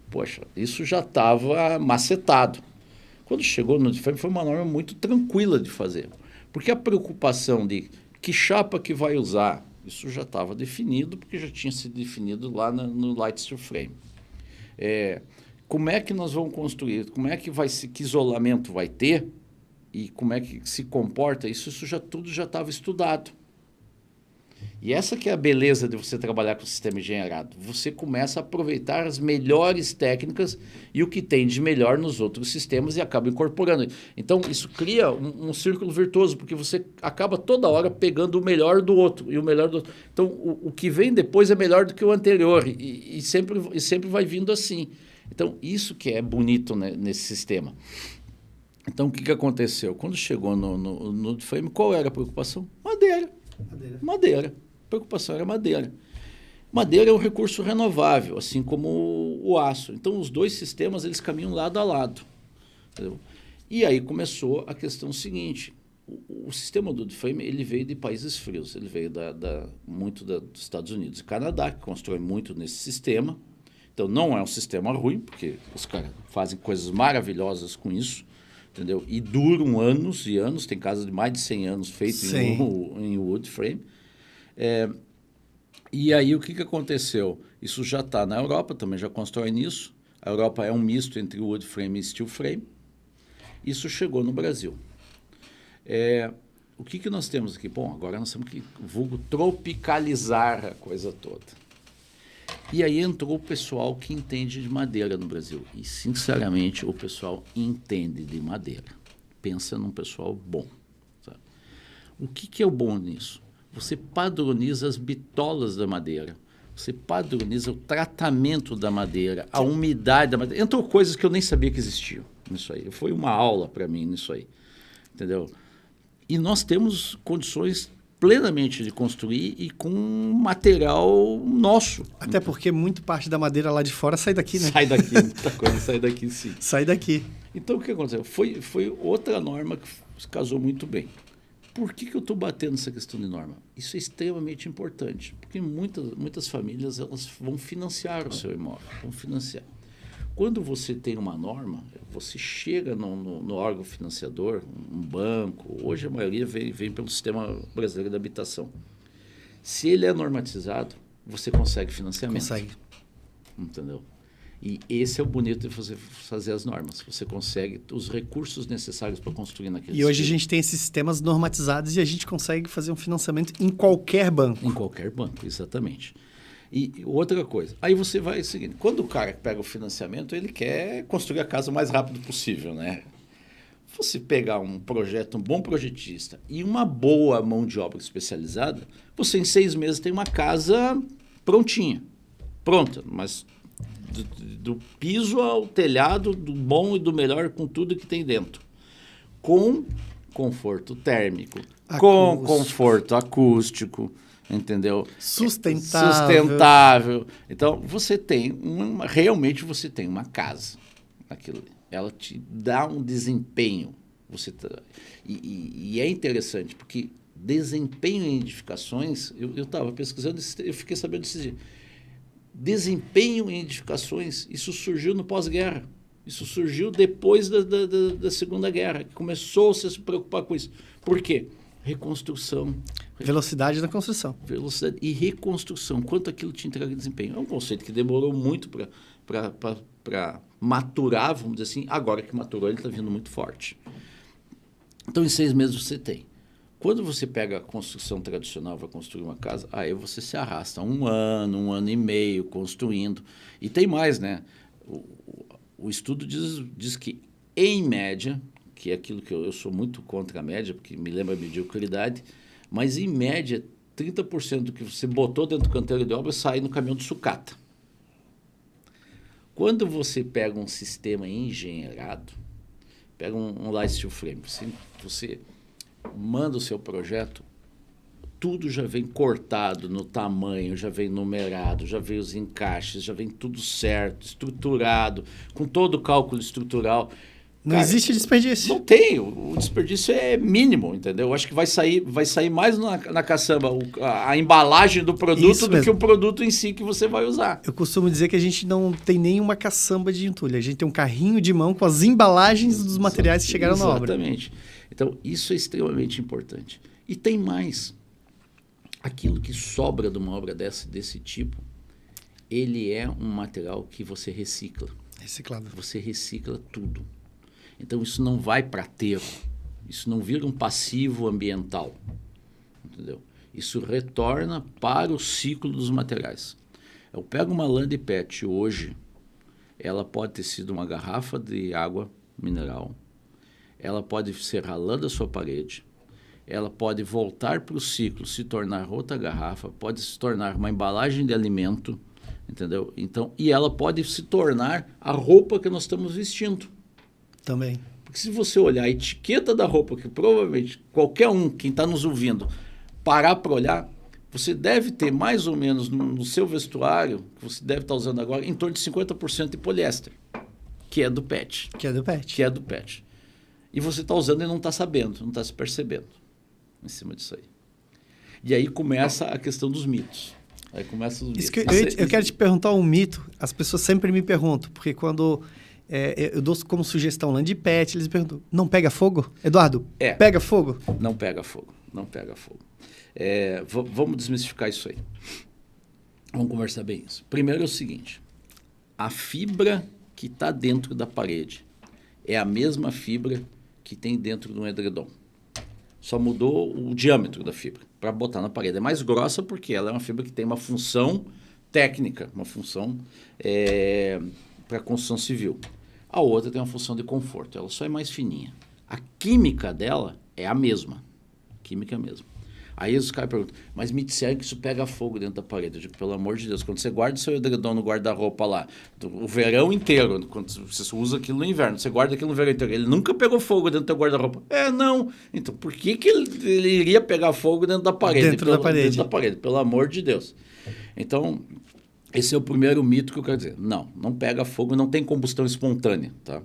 Speaker 2: poxa, isso já estava macetado. Quando chegou no wood frame, foi uma norma muito tranquila de fazer. Porque a preocupação de que chapa que vai usar, isso já estava definido, porque já tinha sido definido lá no light steel frame. Como é que nós vamos construir? Como é que que isolamento vai ter? E como é que se comporta? Isso tudo já estava estudado. E essa que é a beleza de você trabalhar com o sistema engenheirado. Você começa a aproveitar as melhores técnicas e o que tem de melhor nos outros sistemas e acaba incorporando. Então, isso cria um círculo virtuoso, porque você acaba toda hora pegando o melhor do outro e o melhor do outro. Então, o que vem depois é melhor do que o anterior e sempre vai vindo assim. Então, isso que é bonito, né, nesse sistema. Então, o que aconteceu? Quando chegou no frame, qual era a preocupação? Madeira. A preocupação era madeira. Madeira é um recurso renovável, assim como o aço. Então, os dois sistemas eles caminham lado a lado. Entendeu? E aí começou a questão seguinte. O sistema do wood frame ele veio de países frios. Ele veio muito dos Estados Unidos e Canadá, que constrói muito nesse sistema. Então, não é um sistema ruim, porque os caras fazem coisas maravilhosas com isso, entendeu? E duram anos e anos. Tem casas de mais de 100 anos feitas em wood frame. E aí, o que aconteceu? Isso já está na Europa, também já constrói nisso. A Europa é um misto entre wood frame e steel frame. Isso chegou no Brasil. O que nós temos aqui? Bom, agora nós temos que tropicalizar a coisa toda. E aí entrou o pessoal que entende de madeira no Brasil. E, sinceramente, o pessoal entende de madeira. Pensa num pessoal bom. Sabe? O que é o bom nisso? Você padroniza as bitolas da madeira. Você padroniza o tratamento da madeira, a umidade da madeira. Entrou coisas que eu nem sabia que existiam nisso aí. Foi uma aula para mim nisso aí. Entendeu? E nós temos condições plenamente de construir e com material nosso.
Speaker 1: Até porque muito parte da madeira lá de fora sai daqui, né?
Speaker 2: Sai daqui, muita coisa sai daqui, sim.
Speaker 1: Sai daqui.
Speaker 2: Então, o que aconteceu? Foi outra norma que se casou muito bem. Por que eu estou batendo nessa questão de norma? Isso é extremamente importante, porque muitas famílias elas vão financiar o seu imóvel, vão financiar. Quando você tem uma norma, você chega no órgão financiador, um banco, hoje a maioria vem pelo Sistema Brasileiro de Habitação. Se ele é normatizado, você consegue financiamento.
Speaker 1: Consegue.
Speaker 2: Entendeu? E esse é o bonito de você fazer as normas. Você consegue os recursos necessários para construir naquele sistema.
Speaker 1: E hoje a gente tem esses sistemas normatizados e a gente consegue fazer um financiamento em qualquer banco.
Speaker 2: Em qualquer banco, exatamente. E outra coisa, aí você vai seguindo. Quando o cara pega o financiamento, ele quer construir a casa o mais rápido possível, né? Você pegar um projeto, um bom projetista e uma boa mão de obra especializada, você em 6 meses tem uma casa prontinha. Pronta, mas do piso ao telhado, do bom e do melhor, com tudo que tem dentro. Com conforto térmico, com conforto acústico, entendeu? Sustentável. Então, você tem realmente você tem uma casa. Aquilo, ela te dá um desempenho. E é interessante, porque Desempenho em edificações, eu estava pesquisando, eu fiquei sabendo desses dias. Desempenho em edificações, isso surgiu no pós-guerra. Isso surgiu depois da Segunda Guerra, que começou-se a se preocupar com isso. Por quê? Reconstrução.
Speaker 1: Velocidade da construção.
Speaker 2: Velocidade e reconstrução. Quanto aquilo te entrega de desempenho. É um conceito que demorou muito para maturar, vamos dizer assim. Agora que maturou, ele está vindo muito forte. Então, em 6 meses você tem. Quando você pega a construção tradicional, vai construir uma casa, aí você se arrasta 1 ano e meio construindo. E tem mais, né? O estudo diz que, em média, que é aquilo que eu sou muito contra a média, porque me lembra a mediocridade, mas, em média, 30% do que você botou dentro do canteiro de obra sai no caminhão de sucata. Quando você pega um sistema engenheirado, pega um light steel frame, você manda o seu projeto, tudo já vem cortado no tamanho, já vem numerado, já vem os encaixes, já vem tudo certo, estruturado, com todo o cálculo estrutural.
Speaker 1: Não existe desperdício.
Speaker 2: Não tem, o desperdício é mínimo, entendeu? Eu acho que vai sair mais na caçamba a embalagem do produto do que o produto em si que você vai usar.
Speaker 1: Eu costumo dizer que a gente não tem nenhuma caçamba de entulho, a gente tem um carrinho de mão com as embalagens dos materiais que chegaram na obra.
Speaker 2: Exatamente. Então, isso é extremamente importante. E tem mais. Aquilo que sobra de uma obra desse tipo, ele é um material que você recicla.
Speaker 1: Reciclado.
Speaker 2: Você recicla tudo. Então, isso não vai para aterro. Isso não vira um passivo ambiental. Entendeu? Isso retorna para o ciclo dos materiais. Eu pego uma lã de PET hoje, ela pode ter sido uma garrafa de água mineral, ela pode ser a lã da sua parede, ela pode voltar para o ciclo, se tornar outra garrafa, pode se tornar uma embalagem de alimento, entendeu? Então, e ela pode se tornar a roupa que nós estamos vestindo.
Speaker 1: Também.
Speaker 2: Porque se você olhar a etiqueta da roupa, que provavelmente qualquer quem está nos ouvindo, parar para olhar, você deve ter mais ou menos no seu vestuário, que você deve estar usando agora, em torno de 50% de poliéster, que é do PET.
Speaker 1: Que é do PET.
Speaker 2: E você está usando e não está sabendo, não está se percebendo em cima disso aí. E aí começa a questão dos mitos. Aí começa os mitos.
Speaker 1: Eu quero te perguntar um mito. As pessoas sempre me perguntam, porque quando eu dou como sugestão lã de PET, eles me perguntam, não pega fogo? Eduardo, pega fogo?
Speaker 2: Não pega fogo, não pega fogo. Vamos desmistificar isso aí. Vamos conversar bem isso. Primeiro é o seguinte, a fibra que está dentro da parede é a mesma fibra que tem dentro de um edredom. Só mudou o diâmetro da fibra para botar na parede. É mais grossa porque ela é uma fibra que tem uma função técnica, uma função para construção civil. A outra tem uma função de conforto, ela só é mais fininha. A química dela é a mesma. Química é a mesma. Aí os caras perguntam, mas me disseram que isso pega fogo dentro da parede. Eu digo, pelo amor de Deus, quando você guarda o seu edredom no guarda-roupa lá, o verão inteiro, quando você usa aquilo no inverno, você guarda aquilo no verão inteiro, ele nunca pegou fogo dentro do teu guarda-roupa. Não. Então, por que ele iria pegar fogo dentro da parede?
Speaker 1: Dentro da
Speaker 2: parede, pelo amor de Deus. Então, esse é o primeiro mito que eu quero dizer. Não pega fogo, não tem combustão espontânea. Tá?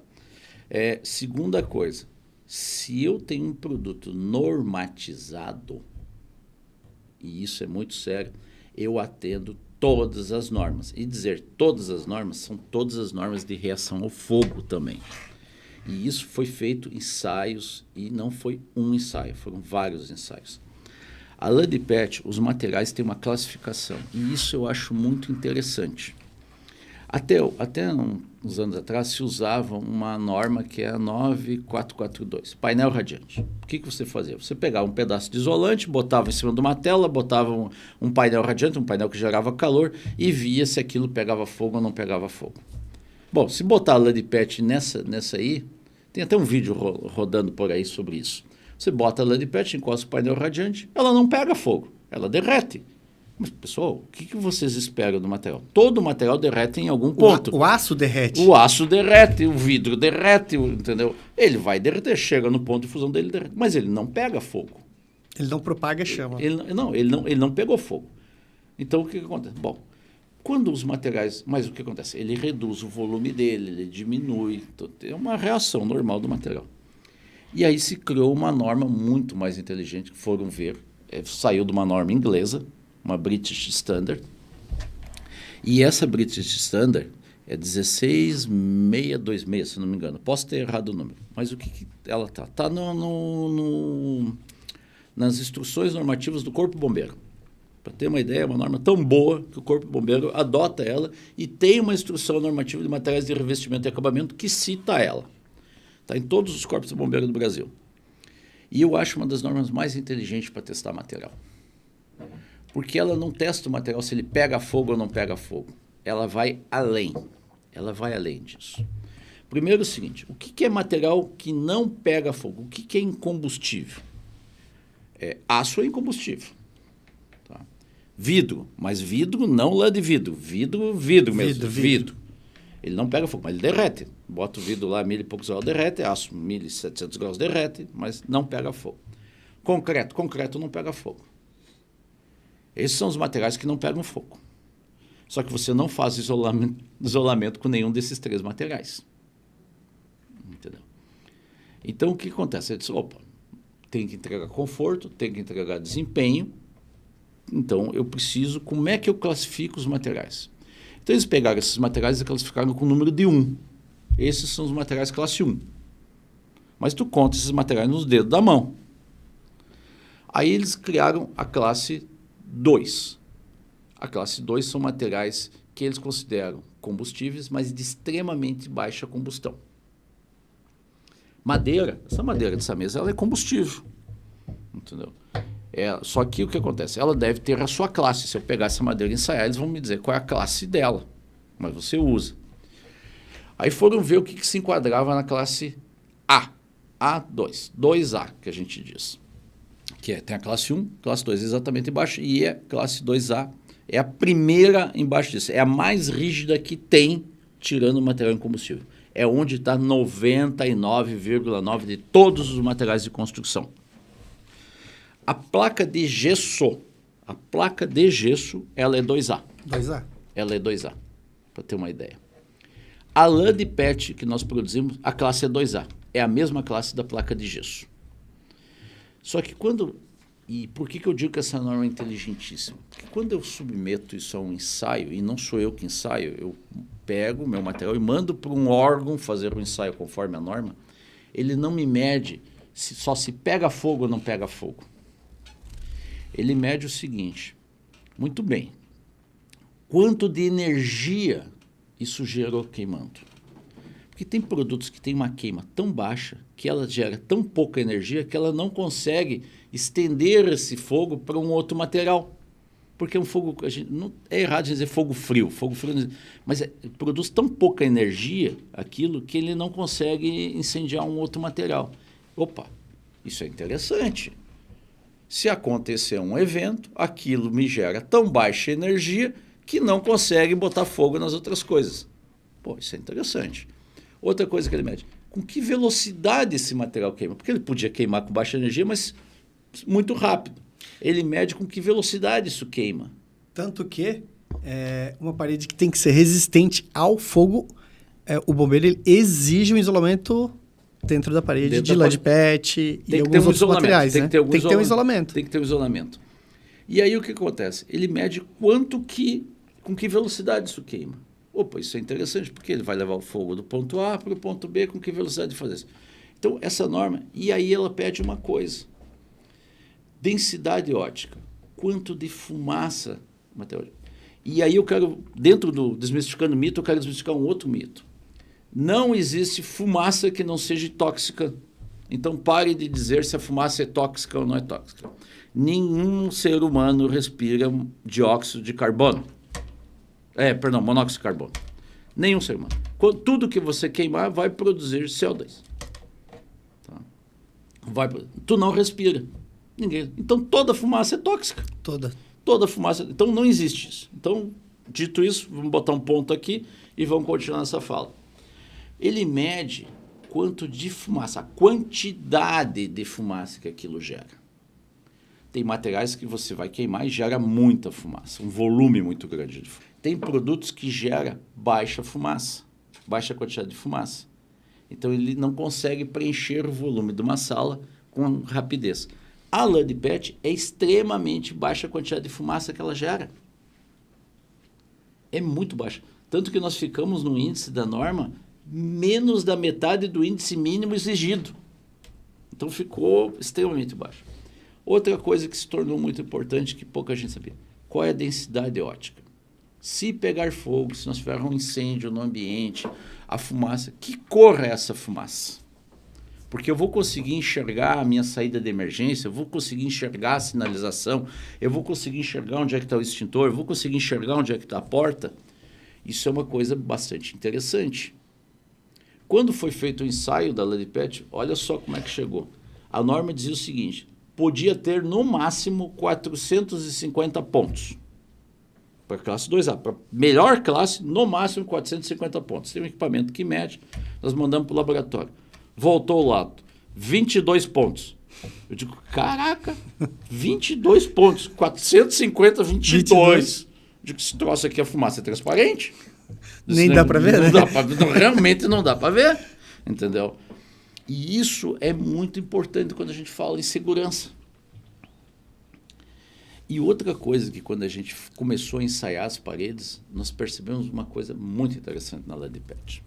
Speaker 2: Segunda coisa, se eu tenho um produto normatizado, e isso é muito sério, eu atendo todas as normas. E dizer todas as normas, são todas as normas de reação ao fogo também. E isso foi feito ensaios, e não foi um ensaio, foram vários ensaios. A lã de PET, os materiais têm uma classificação, e isso eu acho muito interessante. Até uns anos atrás se usava uma norma que é a 9442, painel radiante. O que você fazia? Você pegava um pedaço de isolante, botava em cima de uma tela, botava um painel radiante, um painel que gerava calor, e via se aquilo pegava fogo ou não pegava fogo. Bom, se botar a lã de PET nessa aí, tem até um vídeo rodando por aí sobre isso. Você bota a lã de PET, encosta o painel radiante, ela não pega fogo, ela derrete. Mas, pessoal, o que vocês esperam do material? Todo o material derrete em algum ponto.
Speaker 1: O aço derrete.
Speaker 2: O aço derrete, o vidro derrete, entendeu? Ele vai derreter, chega no ponto de fusão dele, derrete. Mas ele não pega fogo.
Speaker 1: Ele não propaga chama.
Speaker 2: Ele não pegou fogo. Então, o que acontece? Bom, quando os materiais... Mas o que acontece? Ele reduz o volume dele, ele diminui. Então, é uma reação normal do material. E aí se criou uma norma muito mais inteligente, que foram ver saiu de uma norma inglesa, uma British Standard, e essa British Standard é 16626, se não me engano. Posso ter errado o número, mas o que ela está? Está nas instruções normativas do Corpo Bombeiro. Para ter uma ideia, é uma norma tão boa que o Corpo Bombeiro adota ela e tem uma instrução normativa de materiais de revestimento e acabamento que cita ela. Está em todos os corpos de bombeiro do Brasil. E eu acho uma das normas mais inteligentes para testar material. Porque ela não testa o material se ele pega fogo ou não pega fogo. Ela vai além. Ela vai além disso. Primeiro é o seguinte, o que é material que não pega fogo? O que é incombustível? Aço é incombustível. Tá? Vidro, mas vidro não lã de vidro. Vidro mesmo. Vidro. Ele não pega fogo, mas ele derrete. Bota o vidro lá, 1000 e poucos graus, derrete. Aço, 1700 graus, derrete, mas não pega fogo. Concreto não pega fogo. Esses são os materiais que não pegam fogo. Só que você não faz isolamento com nenhum desses 3 materiais. Entendeu? Então, o que acontece? Ele diz, tem que entregar conforto, tem que entregar desempenho. Então, eu preciso... Como é que eu classifico os materiais? Então, eles pegaram esses materiais e classificaram com o número de 1. Esses são os materiais classe 1. Mas tu conta esses materiais nos dedos da mão. Aí, eles criaram a classe 2. A classe 2 são materiais que eles consideram combustíveis, mas de extremamente baixa combustão. Madeira, essa madeira dessa mesa, ela é combustível. Entendeu? Só que o que acontece? Ela deve ter a sua classe. Se eu pegar essa madeira e ensaiar, eles vão me dizer qual é a classe dela. Mas você usa. Aí foram ver o que se enquadrava na classe A. A2. 2A, que a gente diz. Tem a classe 1, classe 2 exatamente embaixo, e a classe 2A é a primeira embaixo disso. É a mais rígida que tem, tirando o material incombustível. É onde está 99,9% de todos os materiais de construção. A placa de gesso, ela é 2A.
Speaker 1: 2A?
Speaker 2: Ela é 2A, para ter uma ideia. A lã de PET que nós produzimos, a classe é 2A. É a mesma classe da placa de gesso. Só que E por que eu digo que essa norma é inteligentíssima? Porque quando eu submeto isso a um ensaio, e não sou eu que ensaio, eu pego o meu material e mando para um órgão fazer o ensaio conforme a norma, ele não me mede só se pega fogo ou não pega fogo. Ele mede o seguinte, muito bem, quanto de energia isso gerou queimando? Porque tem produtos que têm uma queima tão baixa que ela gera tão pouca energia que ela não consegue estender esse fogo para um outro material. Porque é um fogo... não é errado dizer fogo frio. Mas produz tão pouca energia aquilo que ele não consegue incendiar um outro material. Opa, isso é interessante. Se acontecer um evento, aquilo me gera tão baixa energia que não consegue botar fogo nas outras coisas. Pô, isso é interessante. Outra coisa que ele mede, com que velocidade esse material queima? Porque ele podia queimar com baixa energia, mas muito rápido. Ele mede com que velocidade isso queima.
Speaker 1: Tanto que uma parede que tem que ser resistente ao fogo, o bombeiro ele exige um isolamento dentro da parede de lã de PET e alguns outros materiais. Tem que ter um isolamento.
Speaker 2: Tem que ter um isolamento. E aí o que acontece? Ele mede com que velocidade isso queima. Opa, isso é interessante, porque ele vai levar o fogo do ponto A para o ponto B, com que velocidade de fazer isso? Então, essa norma, e aí ela pede uma coisa. Densidade ótica. Quanto de fumaça material. E aí eu quero, dentro do Desmistificando Mito, eu quero desmistificar um outro mito. Não existe fumaça que não seja tóxica. Então, pare de dizer se a fumaça é tóxica ou não é tóxica. Nenhum ser humano respira dióxido de carbono. Monóxido de carbono. Nenhum ser humano. Tudo que você queimar vai produzir CO2. Tá? Tu não respira. Ninguém. Então, toda fumaça é tóxica. Toda fumaça. Então, não existe isso. Então, dito isso, vamos botar um ponto aqui e vamos continuar nessa fala. Ele mede quanto de fumaça, a quantidade de fumaça que aquilo gera. Tem materiais que você vai queimar e gera muita fumaça, um volume muito grande de fumaça. Tem produtos que geram baixa fumaça, baixa quantidade de fumaça. Então, ele não consegue preencher o volume de uma sala com rapidez. A lã de PET é extremamente baixa a quantidade de fumaça que ela gera. É muito baixa. Tanto que nós ficamos no índice da norma menos da metade do índice mínimo exigido. Então ficou extremamente baixo. Outra coisa que se tornou muito importante, que pouca gente sabia, qual é a densidade ótica? Se pegar fogo, se nós tivermos um incêndio no ambiente, a fumaça, que cor é essa fumaça? Porque eu vou conseguir enxergar a minha saída de emergência, eu vou conseguir enxergar a sinalização, eu vou conseguir enxergar onde é que está o extintor, eu vou conseguir enxergar onde é que está a porta. Isso é uma coisa bastante interessante. Quando foi feito o ensaio da lã de PET, olha só como é que chegou. A norma dizia o seguinte, podia ter no máximo 450 pontos. Para a classe 2A, para a melhor classe, no máximo 450 pontos. Tem um equipamento que mede, nós mandamos para o laboratório. Voltou o lado, 22 pontos. Eu digo, caraca, 22 pontos, 450, 22. Eu digo, esse troço aqui, a fumaça é transparente.
Speaker 1: Nem dá para ver, né?
Speaker 2: Realmente não dá para ver, entendeu? E isso é muito importante quando a gente fala em segurança. E outra coisa que quando a gente começou a ensaiar as paredes, nós percebemos uma coisa muito interessante na lã de PET.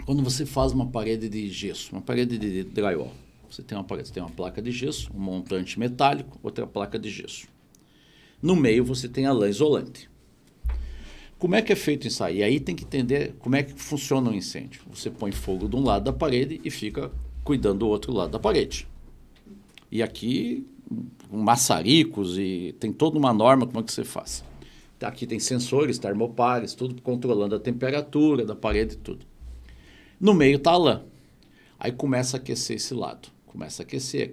Speaker 2: Quando você faz uma parede de gesso, uma parede de drywall, você tem uma parede, você tem uma placa de gesso, um montante metálico, outra placa de gesso. No meio você tem a lã isolante. Como é que é feito o ensaio? E aí tem que entender como é que funciona o incêndio. Você põe fogo de um lado da parede e fica cuidando do outro lado da parede. E aqui, maçaricos, e tem toda uma norma como é que você faz. Aqui tem sensores, termopares, tudo controlando a temperatura da parede e tudo. No meio está a lã. Aí começa a aquecer esse lado. Começa a aquecer.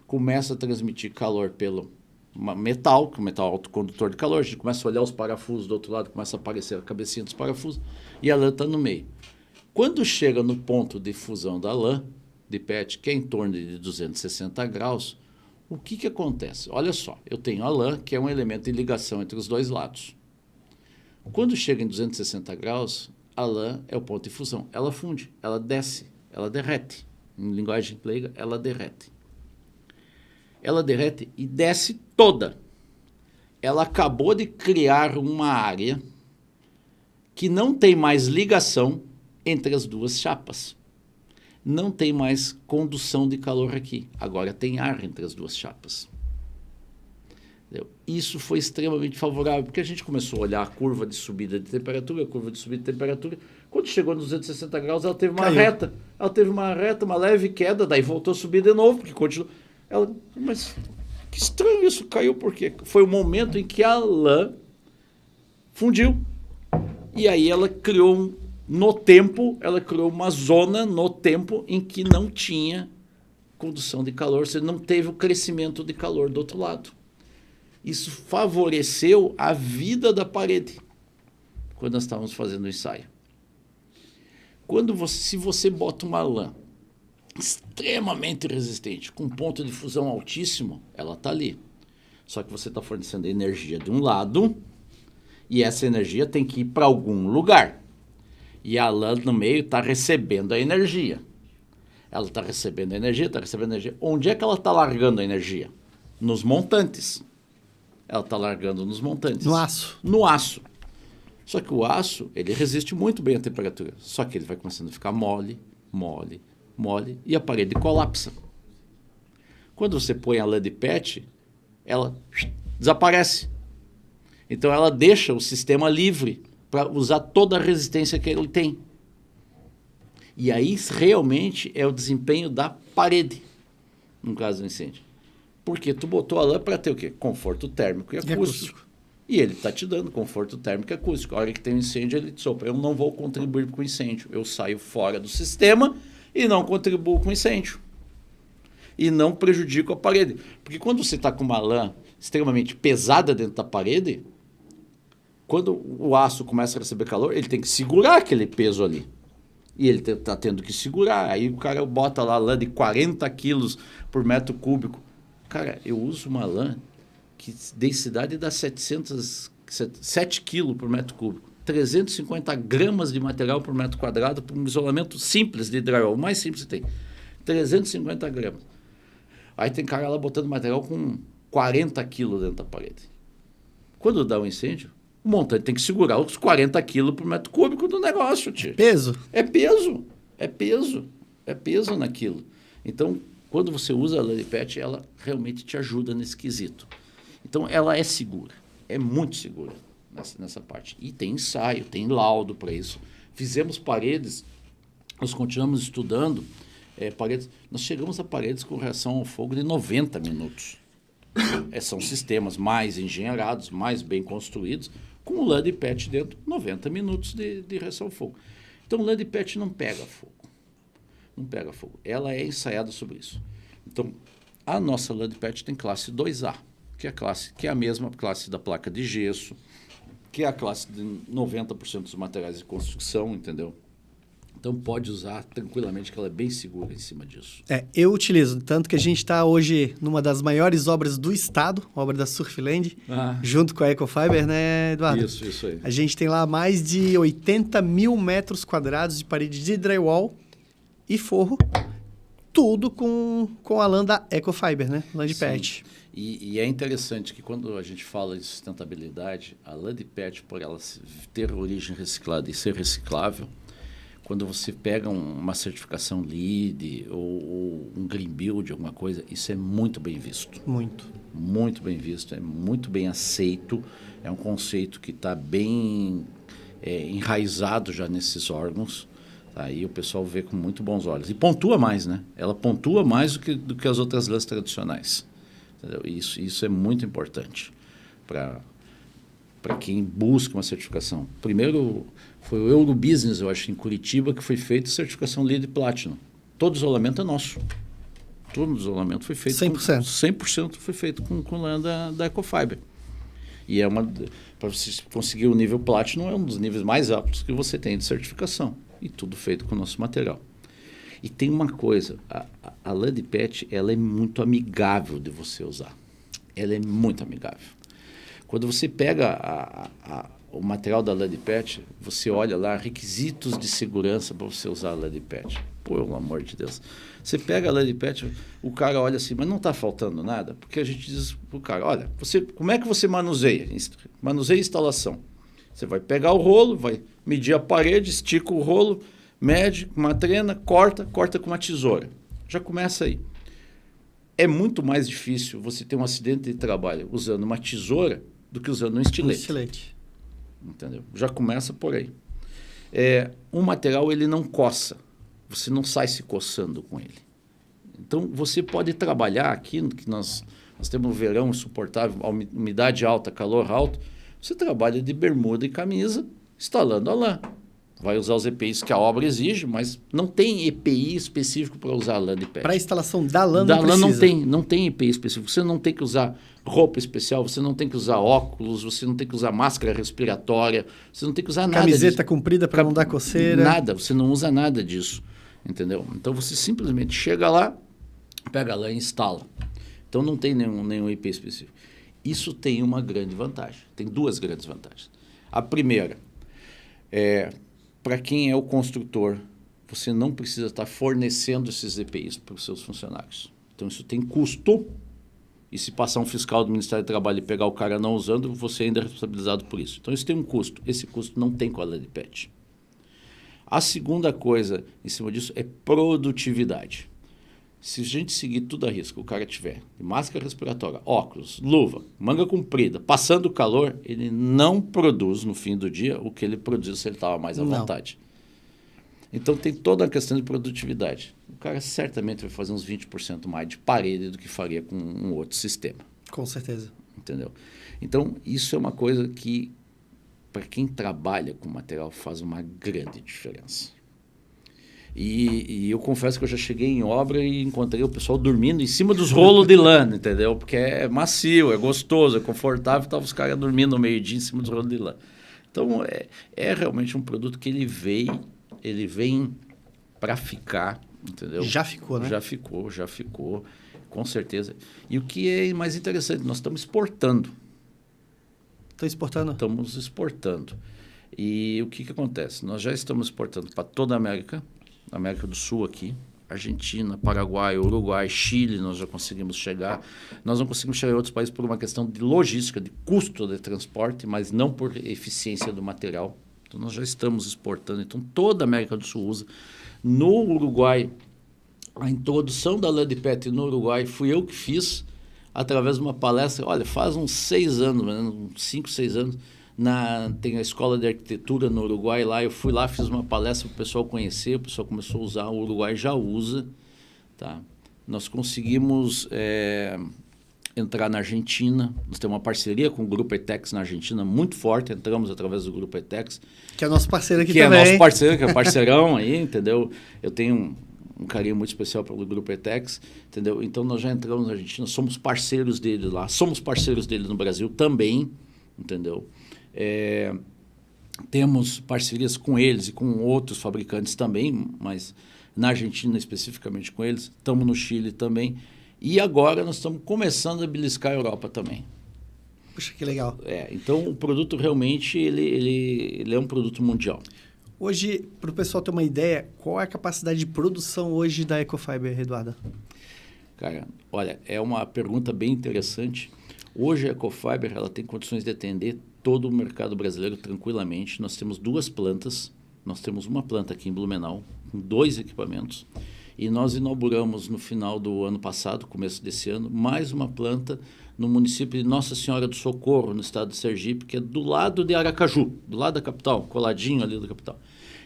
Speaker 2: Começa a transmitir calor pelo metal, que o metal é autocondutor de calor. A gente começa a olhar os parafusos do outro lado, começa a aparecer a cabecinha dos parafusos, e a lã está no meio. Quando chega no ponto de fusão da lã de PET, que é em torno de 260 graus, o que acontece? Olha só, eu tenho a lã, que é um elemento de ligação entre os dois lados. Quando chega em 260 graus, a lã é o ponto de fusão. Ela funde, ela desce, ela derrete. Em linguagem leiga, ela derrete. Ela derrete e desce toda. Ela acabou de criar uma área que não tem mais ligação entre as duas chapas. Não tem mais condução de calor aqui. Agora tem ar entre as duas chapas. Entendeu? Isso foi extremamente favorável, porque a gente começou a olhar a curva de subida de temperatura, a curva de subida de temperatura. Quando chegou nos 260 graus, ela teve uma reta. Ela teve uma reta, uma leve queda, daí voltou a subir de novo, porque continuou. Ela, mas que estranho isso, caiu por quê? Foi o momento em que a lã fundiu. E aí ela criou ela criou uma zona no tempo em que não tinha condução de calor, você não teve o crescimento de calor do outro lado. Isso favoreceu a vida da parede quando nós estávamos fazendo o ensaio. Se você bota uma lã extremamente resistente, com ponto de fusão altíssimo, ela está ali. Só que você está fornecendo energia de um lado e essa energia tem que ir para algum lugar. E a lã no meio está recebendo a energia. Ela está recebendo a energia, Onde é que ela está largando a energia? Nos montantes. Ela está largando nos montantes.
Speaker 1: No aço.
Speaker 2: No aço. Só que o aço, ele resiste muito bem à temperatura. Só que ele vai começando a ficar mole, e a parede colapsa. Quando você põe a lã de PET, ela desaparece. Então ela deixa o sistema livre para usar toda a resistência que ele tem. E aí realmente é o desempenho da parede, no caso do incêndio. Porque tu botou a lã para ter o quê? Conforto térmico e acústico. E ele está te dando conforto térmico e acústico. A hora que tem um incêndio, ele te sopra. Eu não vou contribuir com o incêndio. Eu saio fora do sistema e não contribuo com o incêndio. E não prejudico a parede. Porque quando você está com uma lã extremamente pesada dentro da parede, quando o aço começa a receber calor, ele tem que segurar aquele peso ali. E ele está tendo que segurar. Aí o cara bota lá a lã de 40 quilos por metro cúbico. Cara, eu uso uma lã que densidade dá 7 quilos por metro cúbico. 350 gramas de material por metro quadrado para um isolamento simples de drywall, o mais simples que tem. 350 gramas. Aí tem cara lá botando material com 40 quilos dentro da parede. Quando dá um incêndio, o montante tem que segurar os 40 quilos por metro cúbico do negócio, tio.
Speaker 1: Peso?
Speaker 2: É peso. É peso. É peso naquilo. Então, quando você usa a LUDPAT, ela realmente te ajuda nesse quesito. Então, ela é segura. É muito segura nessa parte. E tem ensaio, tem laudo para isso. Fizemos paredes, nós continuamos estudando paredes. Nós chegamos a paredes com reação ao fogo de 90 minutos. São sistemas mais engenheirados, mais bem construídos, com o LUDPAT dentro, 90 minutos de reação ao fogo. Então, o LUDPAT não pega fogo. Não pega fogo. Ela é ensaiada sobre isso. Então, a nossa LUDPAT tem classe 2A, que é a mesma classe da placa de gesso, que é a classe de 90% dos materiais de construção, entendeu? Então, pode usar tranquilamente, que ela é bem segura em cima disso.
Speaker 1: Eu utilizo, tanto que a gente está hoje numa das maiores obras do estado, obra da Surfland, junto com a Ecofiber, né, Eduardo?
Speaker 2: Isso aí.
Speaker 1: A gente tem lá mais de 80 mil metros quadrados de parede de drywall e forro, tudo com a lã da Ecofiber, né? LUDPAT.
Speaker 2: E é interessante que quando a gente fala de sustentabilidade, a LUDPAT, por ela ter origem reciclada e ser reciclável, quando você pega uma certificação LEED ou um Green Build, alguma coisa, isso é muito bem visto.
Speaker 1: Muito.
Speaker 2: Muito bem visto, é muito bem aceito, é um conceito que está bem enraizado já nesses órgãos. Aí o pessoal vê com muito bons olhos. E pontua mais, né? Ela pontua mais do que as outras lãs tradicionais. Entendeu? Isso é muito importante para quem busca uma certificação. Primeiro, foi o Eurobusiness, eu acho, em Curitiba, que foi feita a certificação LEED Platinum. Todo isolamento é nosso. Todo o isolamento foi feito
Speaker 1: 100%.
Speaker 2: 100% foi feito com lã da Ecofiber. E para você conseguir o nível Platinum, é um dos níveis mais altos que você tem de certificação. E tudo feito com o nosso material. E tem uma coisa, a LUDPAT, ela é muito amigável de você usar. Ela é muito amigável. Quando você pega o material da LUDPAT, você olha lá, requisitos de segurança para você usar a LUDPAT. Pelo amor de Deus. Você pega a LUDPAT, o cara olha assim, mas não está faltando nada? Porque a gente diz para o cara, olha, como é que você manuseia? Manuseia a instalação. Você vai pegar o rolo, vai medir a parede, estica o rolo, mede com uma trena, corta com uma tesoura. Já começa aí. É muito mais difícil você ter um acidente de trabalho usando uma tesoura do que usando um estilete. Entendeu? Já começa por aí. Um material, ele não coça. Você não sai se coçando com ele. Então, você pode trabalhar aqui, que nós temos um verão insuportável, umidade alta, calor alto. Você trabalha de bermuda e camisa, instalando a lã. Vai usar os EPIs que a obra exige, mas não tem EPI específico para usar a LUDPAT.
Speaker 1: Para a instalação da lã não precisa.
Speaker 2: Não tem EPI específico. Você não tem que usar roupa especial, você não tem que usar óculos, você não tem que usar máscara respiratória, você não tem que usar nada disso.
Speaker 1: Camiseta comprida para não dar coceira.
Speaker 2: Nada, você não usa nada disso, entendeu? Então, você simplesmente chega lá, pega a lã e instala. Então, não tem nenhum EPI específico. Isso tem uma grande vantagem. Tem duas grandes vantagens. A primeira para quem é o construtor, você não precisa estar fornecendo esses EPIs para os seus funcionários. Então, isso tem custo. E se passar um fiscal do Ministério do Trabalho e pegar o cara não usando, você ainda é responsabilizado por isso. Então, isso tem um custo. Esse custo não tem com a LUDPAT. A segunda coisa em cima disso é produtividade. Se a gente seguir tudo a risco, o cara tiver máscara respiratória, óculos, luva, manga comprida, passando calor, ele não produz no fim do dia o que ele produziu se ele estava mais à vontade. Então, tem toda a questão de produtividade. O cara certamente vai fazer uns 20% mais de parede do que faria com um outro sistema.
Speaker 1: Com certeza.
Speaker 2: Entendeu? Então, isso é uma coisa que, para quem trabalha com material, faz uma grande diferença. E eu confesso que eu já cheguei em obra e encontrei o pessoal dormindo em cima dos rolos de lã, entendeu? Porque é macio, é gostoso, é confortável, estavam os caras dormindo no meio-dia em cima dos rolos de lã. Então, é realmente um produto que ele vem para ficar, entendeu?
Speaker 1: Já ficou, né?
Speaker 2: Já ficou, com certeza. E o que é mais interessante, nós estamos exportando. Estamos exportando. E o que acontece? Nós já estamos exportando para toda a América do Sul aqui, Argentina, Paraguai, Uruguai, Chile, nós já conseguimos chegar. Nós não conseguimos chegar em outros países por uma questão de logística, de custo de transporte, mas não por eficiência do material. Então, nós já estamos exportando. Então, toda a América do Sul usa. No Uruguai, a introdução da lã de pet no Uruguai fui eu que fiz através de uma palestra. Olha, faz uns 6 anos, uns 5, 6 anos, tem a escola de arquitetura no Uruguai lá. Eu fui lá, fiz uma palestra para o pessoal conhecer, o pessoal começou a usar, o Uruguai já usa. Tá? Nós conseguimos entrar na Argentina, nós temos uma parceria com o Grupo ETEX na Argentina muito forte, entramos através do Grupo ETEX.
Speaker 1: Que é nosso parceiro aqui
Speaker 2: que
Speaker 1: também.
Speaker 2: Que é nosso parceiro, que é parceirão aí, entendeu? Eu tenho um carinho muito especial pelo Grupo ETEX, entendeu? Então, nós já entramos na Argentina, somos parceiros dele lá, somos parceiros dele no Brasil também, entendeu? Temos parcerias com eles e com outros fabricantes também, mas na Argentina especificamente com eles, estamos no Chile também, e agora nós estamos começando a beliscar a Europa também.
Speaker 1: Puxa, que legal.
Speaker 2: Então, o produto realmente ele é um produto mundial.
Speaker 1: Hoje, para o pessoal ter uma ideia, qual é a capacidade de produção hoje da Ecofiber, Eduardo?
Speaker 2: Cara, olha, é uma pergunta bem interessante. Hoje a Ecofiber ela tem condições de atender todo o mercado brasileiro tranquilamente. Nós temos 2 plantas. Nós temos uma planta aqui em Blumenau, com 2 equipamentos. E nós inauguramos no final do ano passado, começo desse ano, mais uma planta no município de Nossa Senhora do Socorro, no estado de Sergipe, que é do lado de Aracaju, do lado da capital, coladinho ali da capital.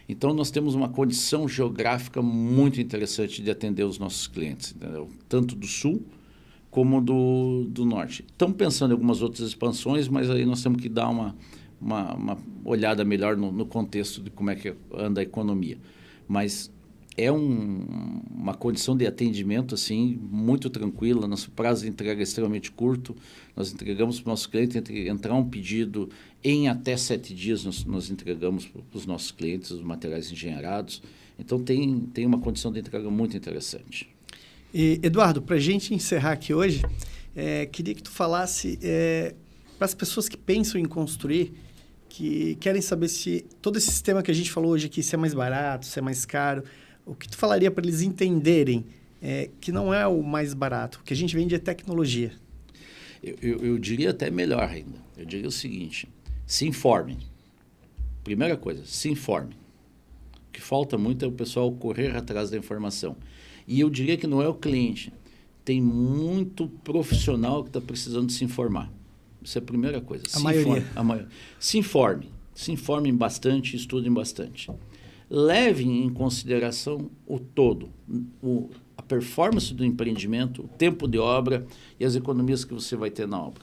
Speaker 2: Então, nós temos uma condição geográfica muito interessante de atender os nossos clientes, entendeu? Tanto do sul como do norte. Estamos pensando em algumas outras expansões, mas aí nós temos que dar uma olhada melhor no contexto de como é que anda a economia. Mas é uma condição de atendimento assim, muito tranquila, nosso prazo de entrega é extremamente curto, nós entregamos para o nosso cliente, entrar um pedido em até 7 dias, nós entregamos para os nossos clientes os materiais engenheirados, então tem uma condição de entrega muito interessante.
Speaker 1: E, Eduardo, para a gente encerrar aqui hoje, queria que tu falasse para as pessoas que pensam em construir, que querem saber se todo esse sistema que a gente falou hoje aqui, se é mais barato, se é mais caro, o que tu falaria para eles entenderem que não é o mais barato, o que a gente vende é tecnologia?
Speaker 2: Eu diria até melhor ainda. Eu diria o seguinte, se informem. Primeira coisa, se informem. O que falta muito é o pessoal correr atrás da informação. E eu diria que não é o cliente. Tem muito profissional que está precisando se informar. Isso é a primeira coisa.
Speaker 1: A maioria.
Speaker 2: Se informem. Se informem bastante, estudem bastante. Levem em consideração o todo, a performance do empreendimento, o tempo de obra e as economias que você vai ter na obra.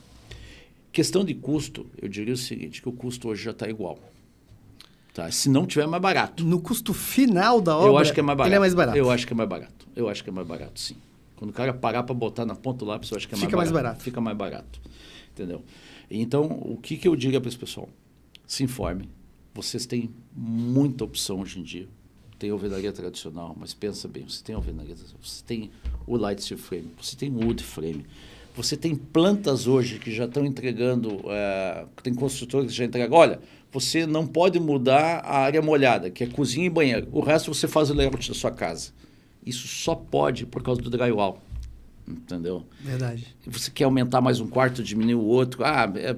Speaker 2: Questão de custo, eu diria o seguinte, que o custo hoje já está igual. Tá? Se não tiver mais barato.
Speaker 1: No custo final da obra,
Speaker 2: eu acho que é mais barato.
Speaker 1: Ele é mais barato?
Speaker 2: Eu acho que é mais barato. Eu acho que é mais barato, sim. Quando o cara parar para botar na ponta do lápis, eu acho que é mais barato.
Speaker 1: Fica mais barato.
Speaker 2: Fica mais barato. Entendeu? Então, o que eu diria para esse pessoal? Se informem. Vocês têm muita opção hoje em dia. Tem alvenaria tradicional, mas pensa bem, você tem alvenaria, você tem o light steel frame, você tem o wood frame, você tem plantas hoje que já estão entregando, tem construtores que já entregam, olha, você não pode mudar a área molhada, que é cozinha e banheiro, o resto você faz o layout da sua casa. Isso só pode por causa do drywall. Entendeu?
Speaker 1: Verdade.
Speaker 2: Você quer aumentar mais um quarto, diminuir o outro.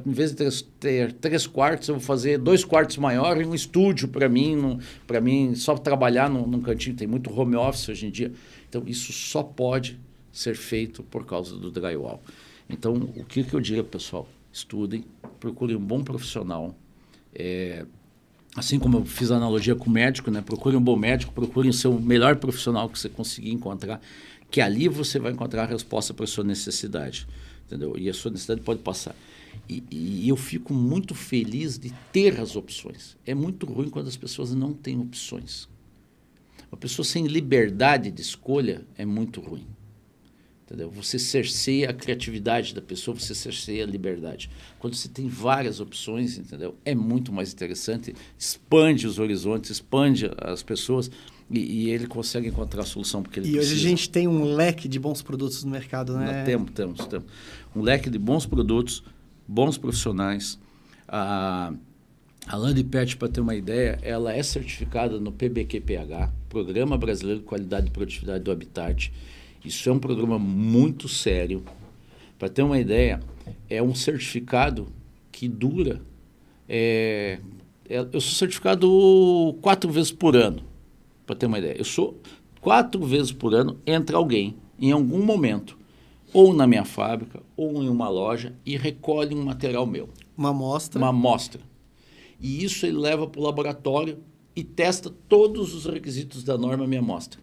Speaker 2: Em vez de ter 3 quartos, eu vou fazer 2 quartos maior e um estúdio para mim, só trabalhar num cantinho. Tem muito home office hoje em dia. Então, isso só pode ser feito por causa do drywall. Então, o que eu diria, pessoal? Estudem, procurem um bom profissional. Assim como eu fiz a analogia com o médico, né? Procurem um bom médico, procurem o seu melhor profissional que você conseguir encontrar, que ali você vai encontrar a resposta para a sua necessidade, entendeu? E a sua necessidade pode passar. E eu fico muito feliz de ter as opções. É muito ruim quando as pessoas não têm opções. Uma pessoa sem liberdade de escolha é muito ruim, entendeu? Você cerceia a criatividade da pessoa, você cerceia a liberdade. Quando você tem várias opções, entendeu? É muito mais interessante, expande os horizontes, expande as pessoas. E ele consegue encontrar a solução porque ele precisa.
Speaker 1: E hoje a gente tem um leque de bons produtos no mercado, né?
Speaker 2: Temos. Um leque de bons produtos, bons profissionais. A lã de pet, para ter uma ideia, ela é certificada no PBQPH. Programa Brasileiro de Qualidade e Produtividade do Habitat. Isso é um programa muito sério. Para ter uma ideia, é um certificado que dura... eu sou certificado 4 vezes por ano, para ter uma ideia. 4 vezes por ano entra alguém, em algum momento, ou na minha fábrica, ou em uma loja, e recolhe um material meu.
Speaker 1: Uma amostra.
Speaker 2: Uma amostra. E isso ele leva para o laboratório e testa todos os requisitos da norma minha amostra.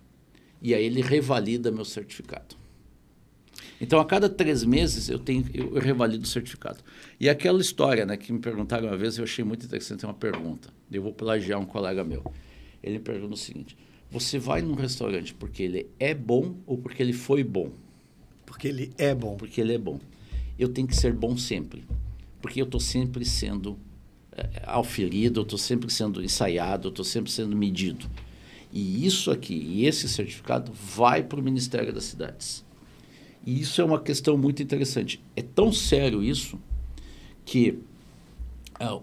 Speaker 2: E aí ele revalida meu certificado. Então, a cada 3 meses, eu revalido o certificado. E aquela história, né, que me perguntaram uma vez, eu achei muito interessante uma pergunta. Eu vou plagiar um colega meu. Ele me pergunta o seguinte: você vai num restaurante porque ele é bom ou porque ele foi bom?
Speaker 1: Porque ele é bom.
Speaker 2: Porque ele é bom. Eu tenho que ser bom sempre. Porque eu estou sempre sendo auferido, eu estou sempre sendo ensaiado, eu estou sempre sendo medido. E isso aqui, e esse certificado, vai para o Ministério das Cidades. E isso é uma questão muito interessante. É tão sério isso que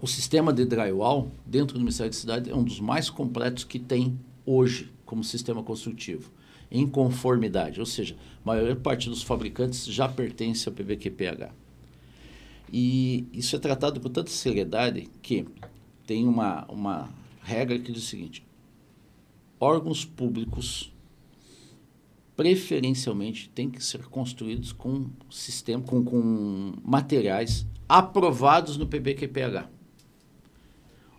Speaker 2: o sistema de drywall dentro do Ministério da Cidade é um dos mais completos que tem hoje como sistema construtivo, em conformidade. Ou seja, a maior parte dos fabricantes já pertence ao PBQP-H. E isso é tratado com tanta seriedade que tem uma regra que diz o seguinte: órgãos públicos preferencialmente têm que ser construídos com sistema, com materiais aprovados no PBQP-H.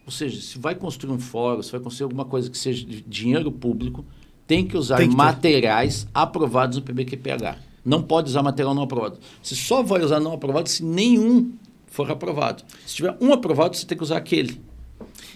Speaker 2: Ou seja, se vai construir um fórum, se vai construir alguma coisa que seja de dinheiro público, tem que usar materiais aprovados no PBQP-H. Não pode usar material não aprovado. Você só vai usar não aprovado se nenhum for aprovado. Se tiver um aprovado, você tem que usar aquele.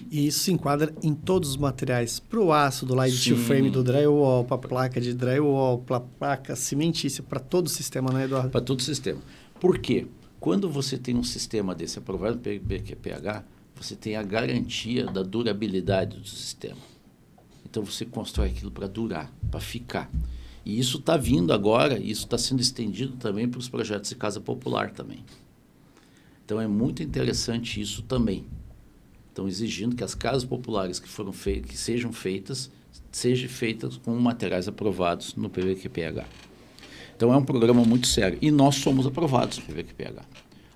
Speaker 1: E isso se enquadra em todos os materiais, para o aço, do light steel frame, do drywall, para a placa de drywall, para a placa cimentícia, para todo o sistema, né, Eduardo?
Speaker 2: Para todo o sistema. Por quê? Quando você tem um sistema desse aprovado no PBQP-H, você tem a garantia da durabilidade do sistema. Então, você constrói aquilo para durar, para ficar. E isso está vindo agora, e isso está sendo estendido também para os projetos de casa popular também. Então, é muito interessante isso também. Estão exigindo que as casas populares que sejam feitas com materiais aprovados no PBQP-H. Então, é um programa muito sério. E nós somos aprovados no PBQP-H.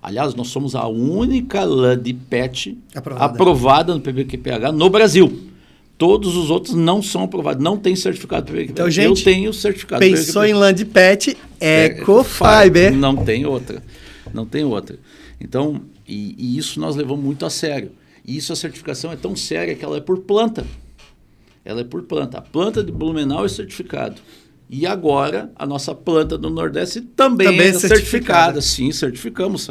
Speaker 2: Aliás, nós somos a única lã de PET aprovada no PBQP-H no Brasil. Todos os outros não são aprovados, não tem certificado PBQP-H.
Speaker 1: Então, gente,
Speaker 2: eu tenho certificado
Speaker 1: pensou em lã de PET, Ecofiber.
Speaker 2: Não tem outra. Não tem outra. Então, e isso nós levamos muito a sério. E isso, a certificação é tão séria que ela é por planta. Ela é por planta. A planta de Blumenau é certificado. E agora, a nossa planta do Nordeste também é certificada. Sim, certificamos.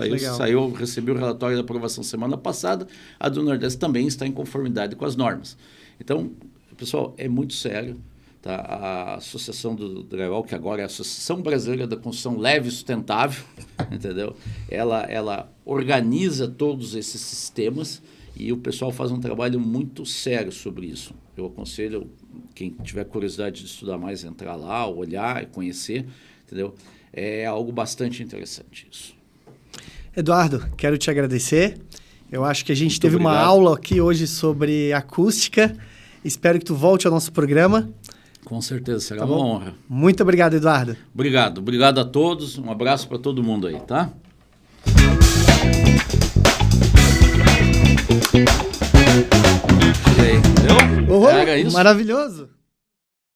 Speaker 2: Recebi o relatório da aprovação semana passada. A do Nordeste também está em conformidade com as normas. Então, pessoal, é muito sério. Tá? A Associação do Drywall, que agora é a Associação Brasileira da Construção Leve e Sustentável, entendeu? Ela organiza todos esses sistemas e o pessoal faz um trabalho muito sério sobre isso. Eu aconselho quem tiver curiosidade de estudar mais, entrar lá, olhar e conhecer, entendeu? É algo bastante interessante isso.
Speaker 1: Eduardo, quero te agradecer. Eu acho que a gente teve uma aula aqui hoje sobre acústica. Espero que tu volte ao nosso programa.
Speaker 2: Com certeza, será uma honra.
Speaker 1: Muito obrigado, Eduardo.
Speaker 2: Obrigado a todos. Um abraço para todo mundo aí, tá? E aí, entendeu?
Speaker 1: Era isso? Maravilhoso.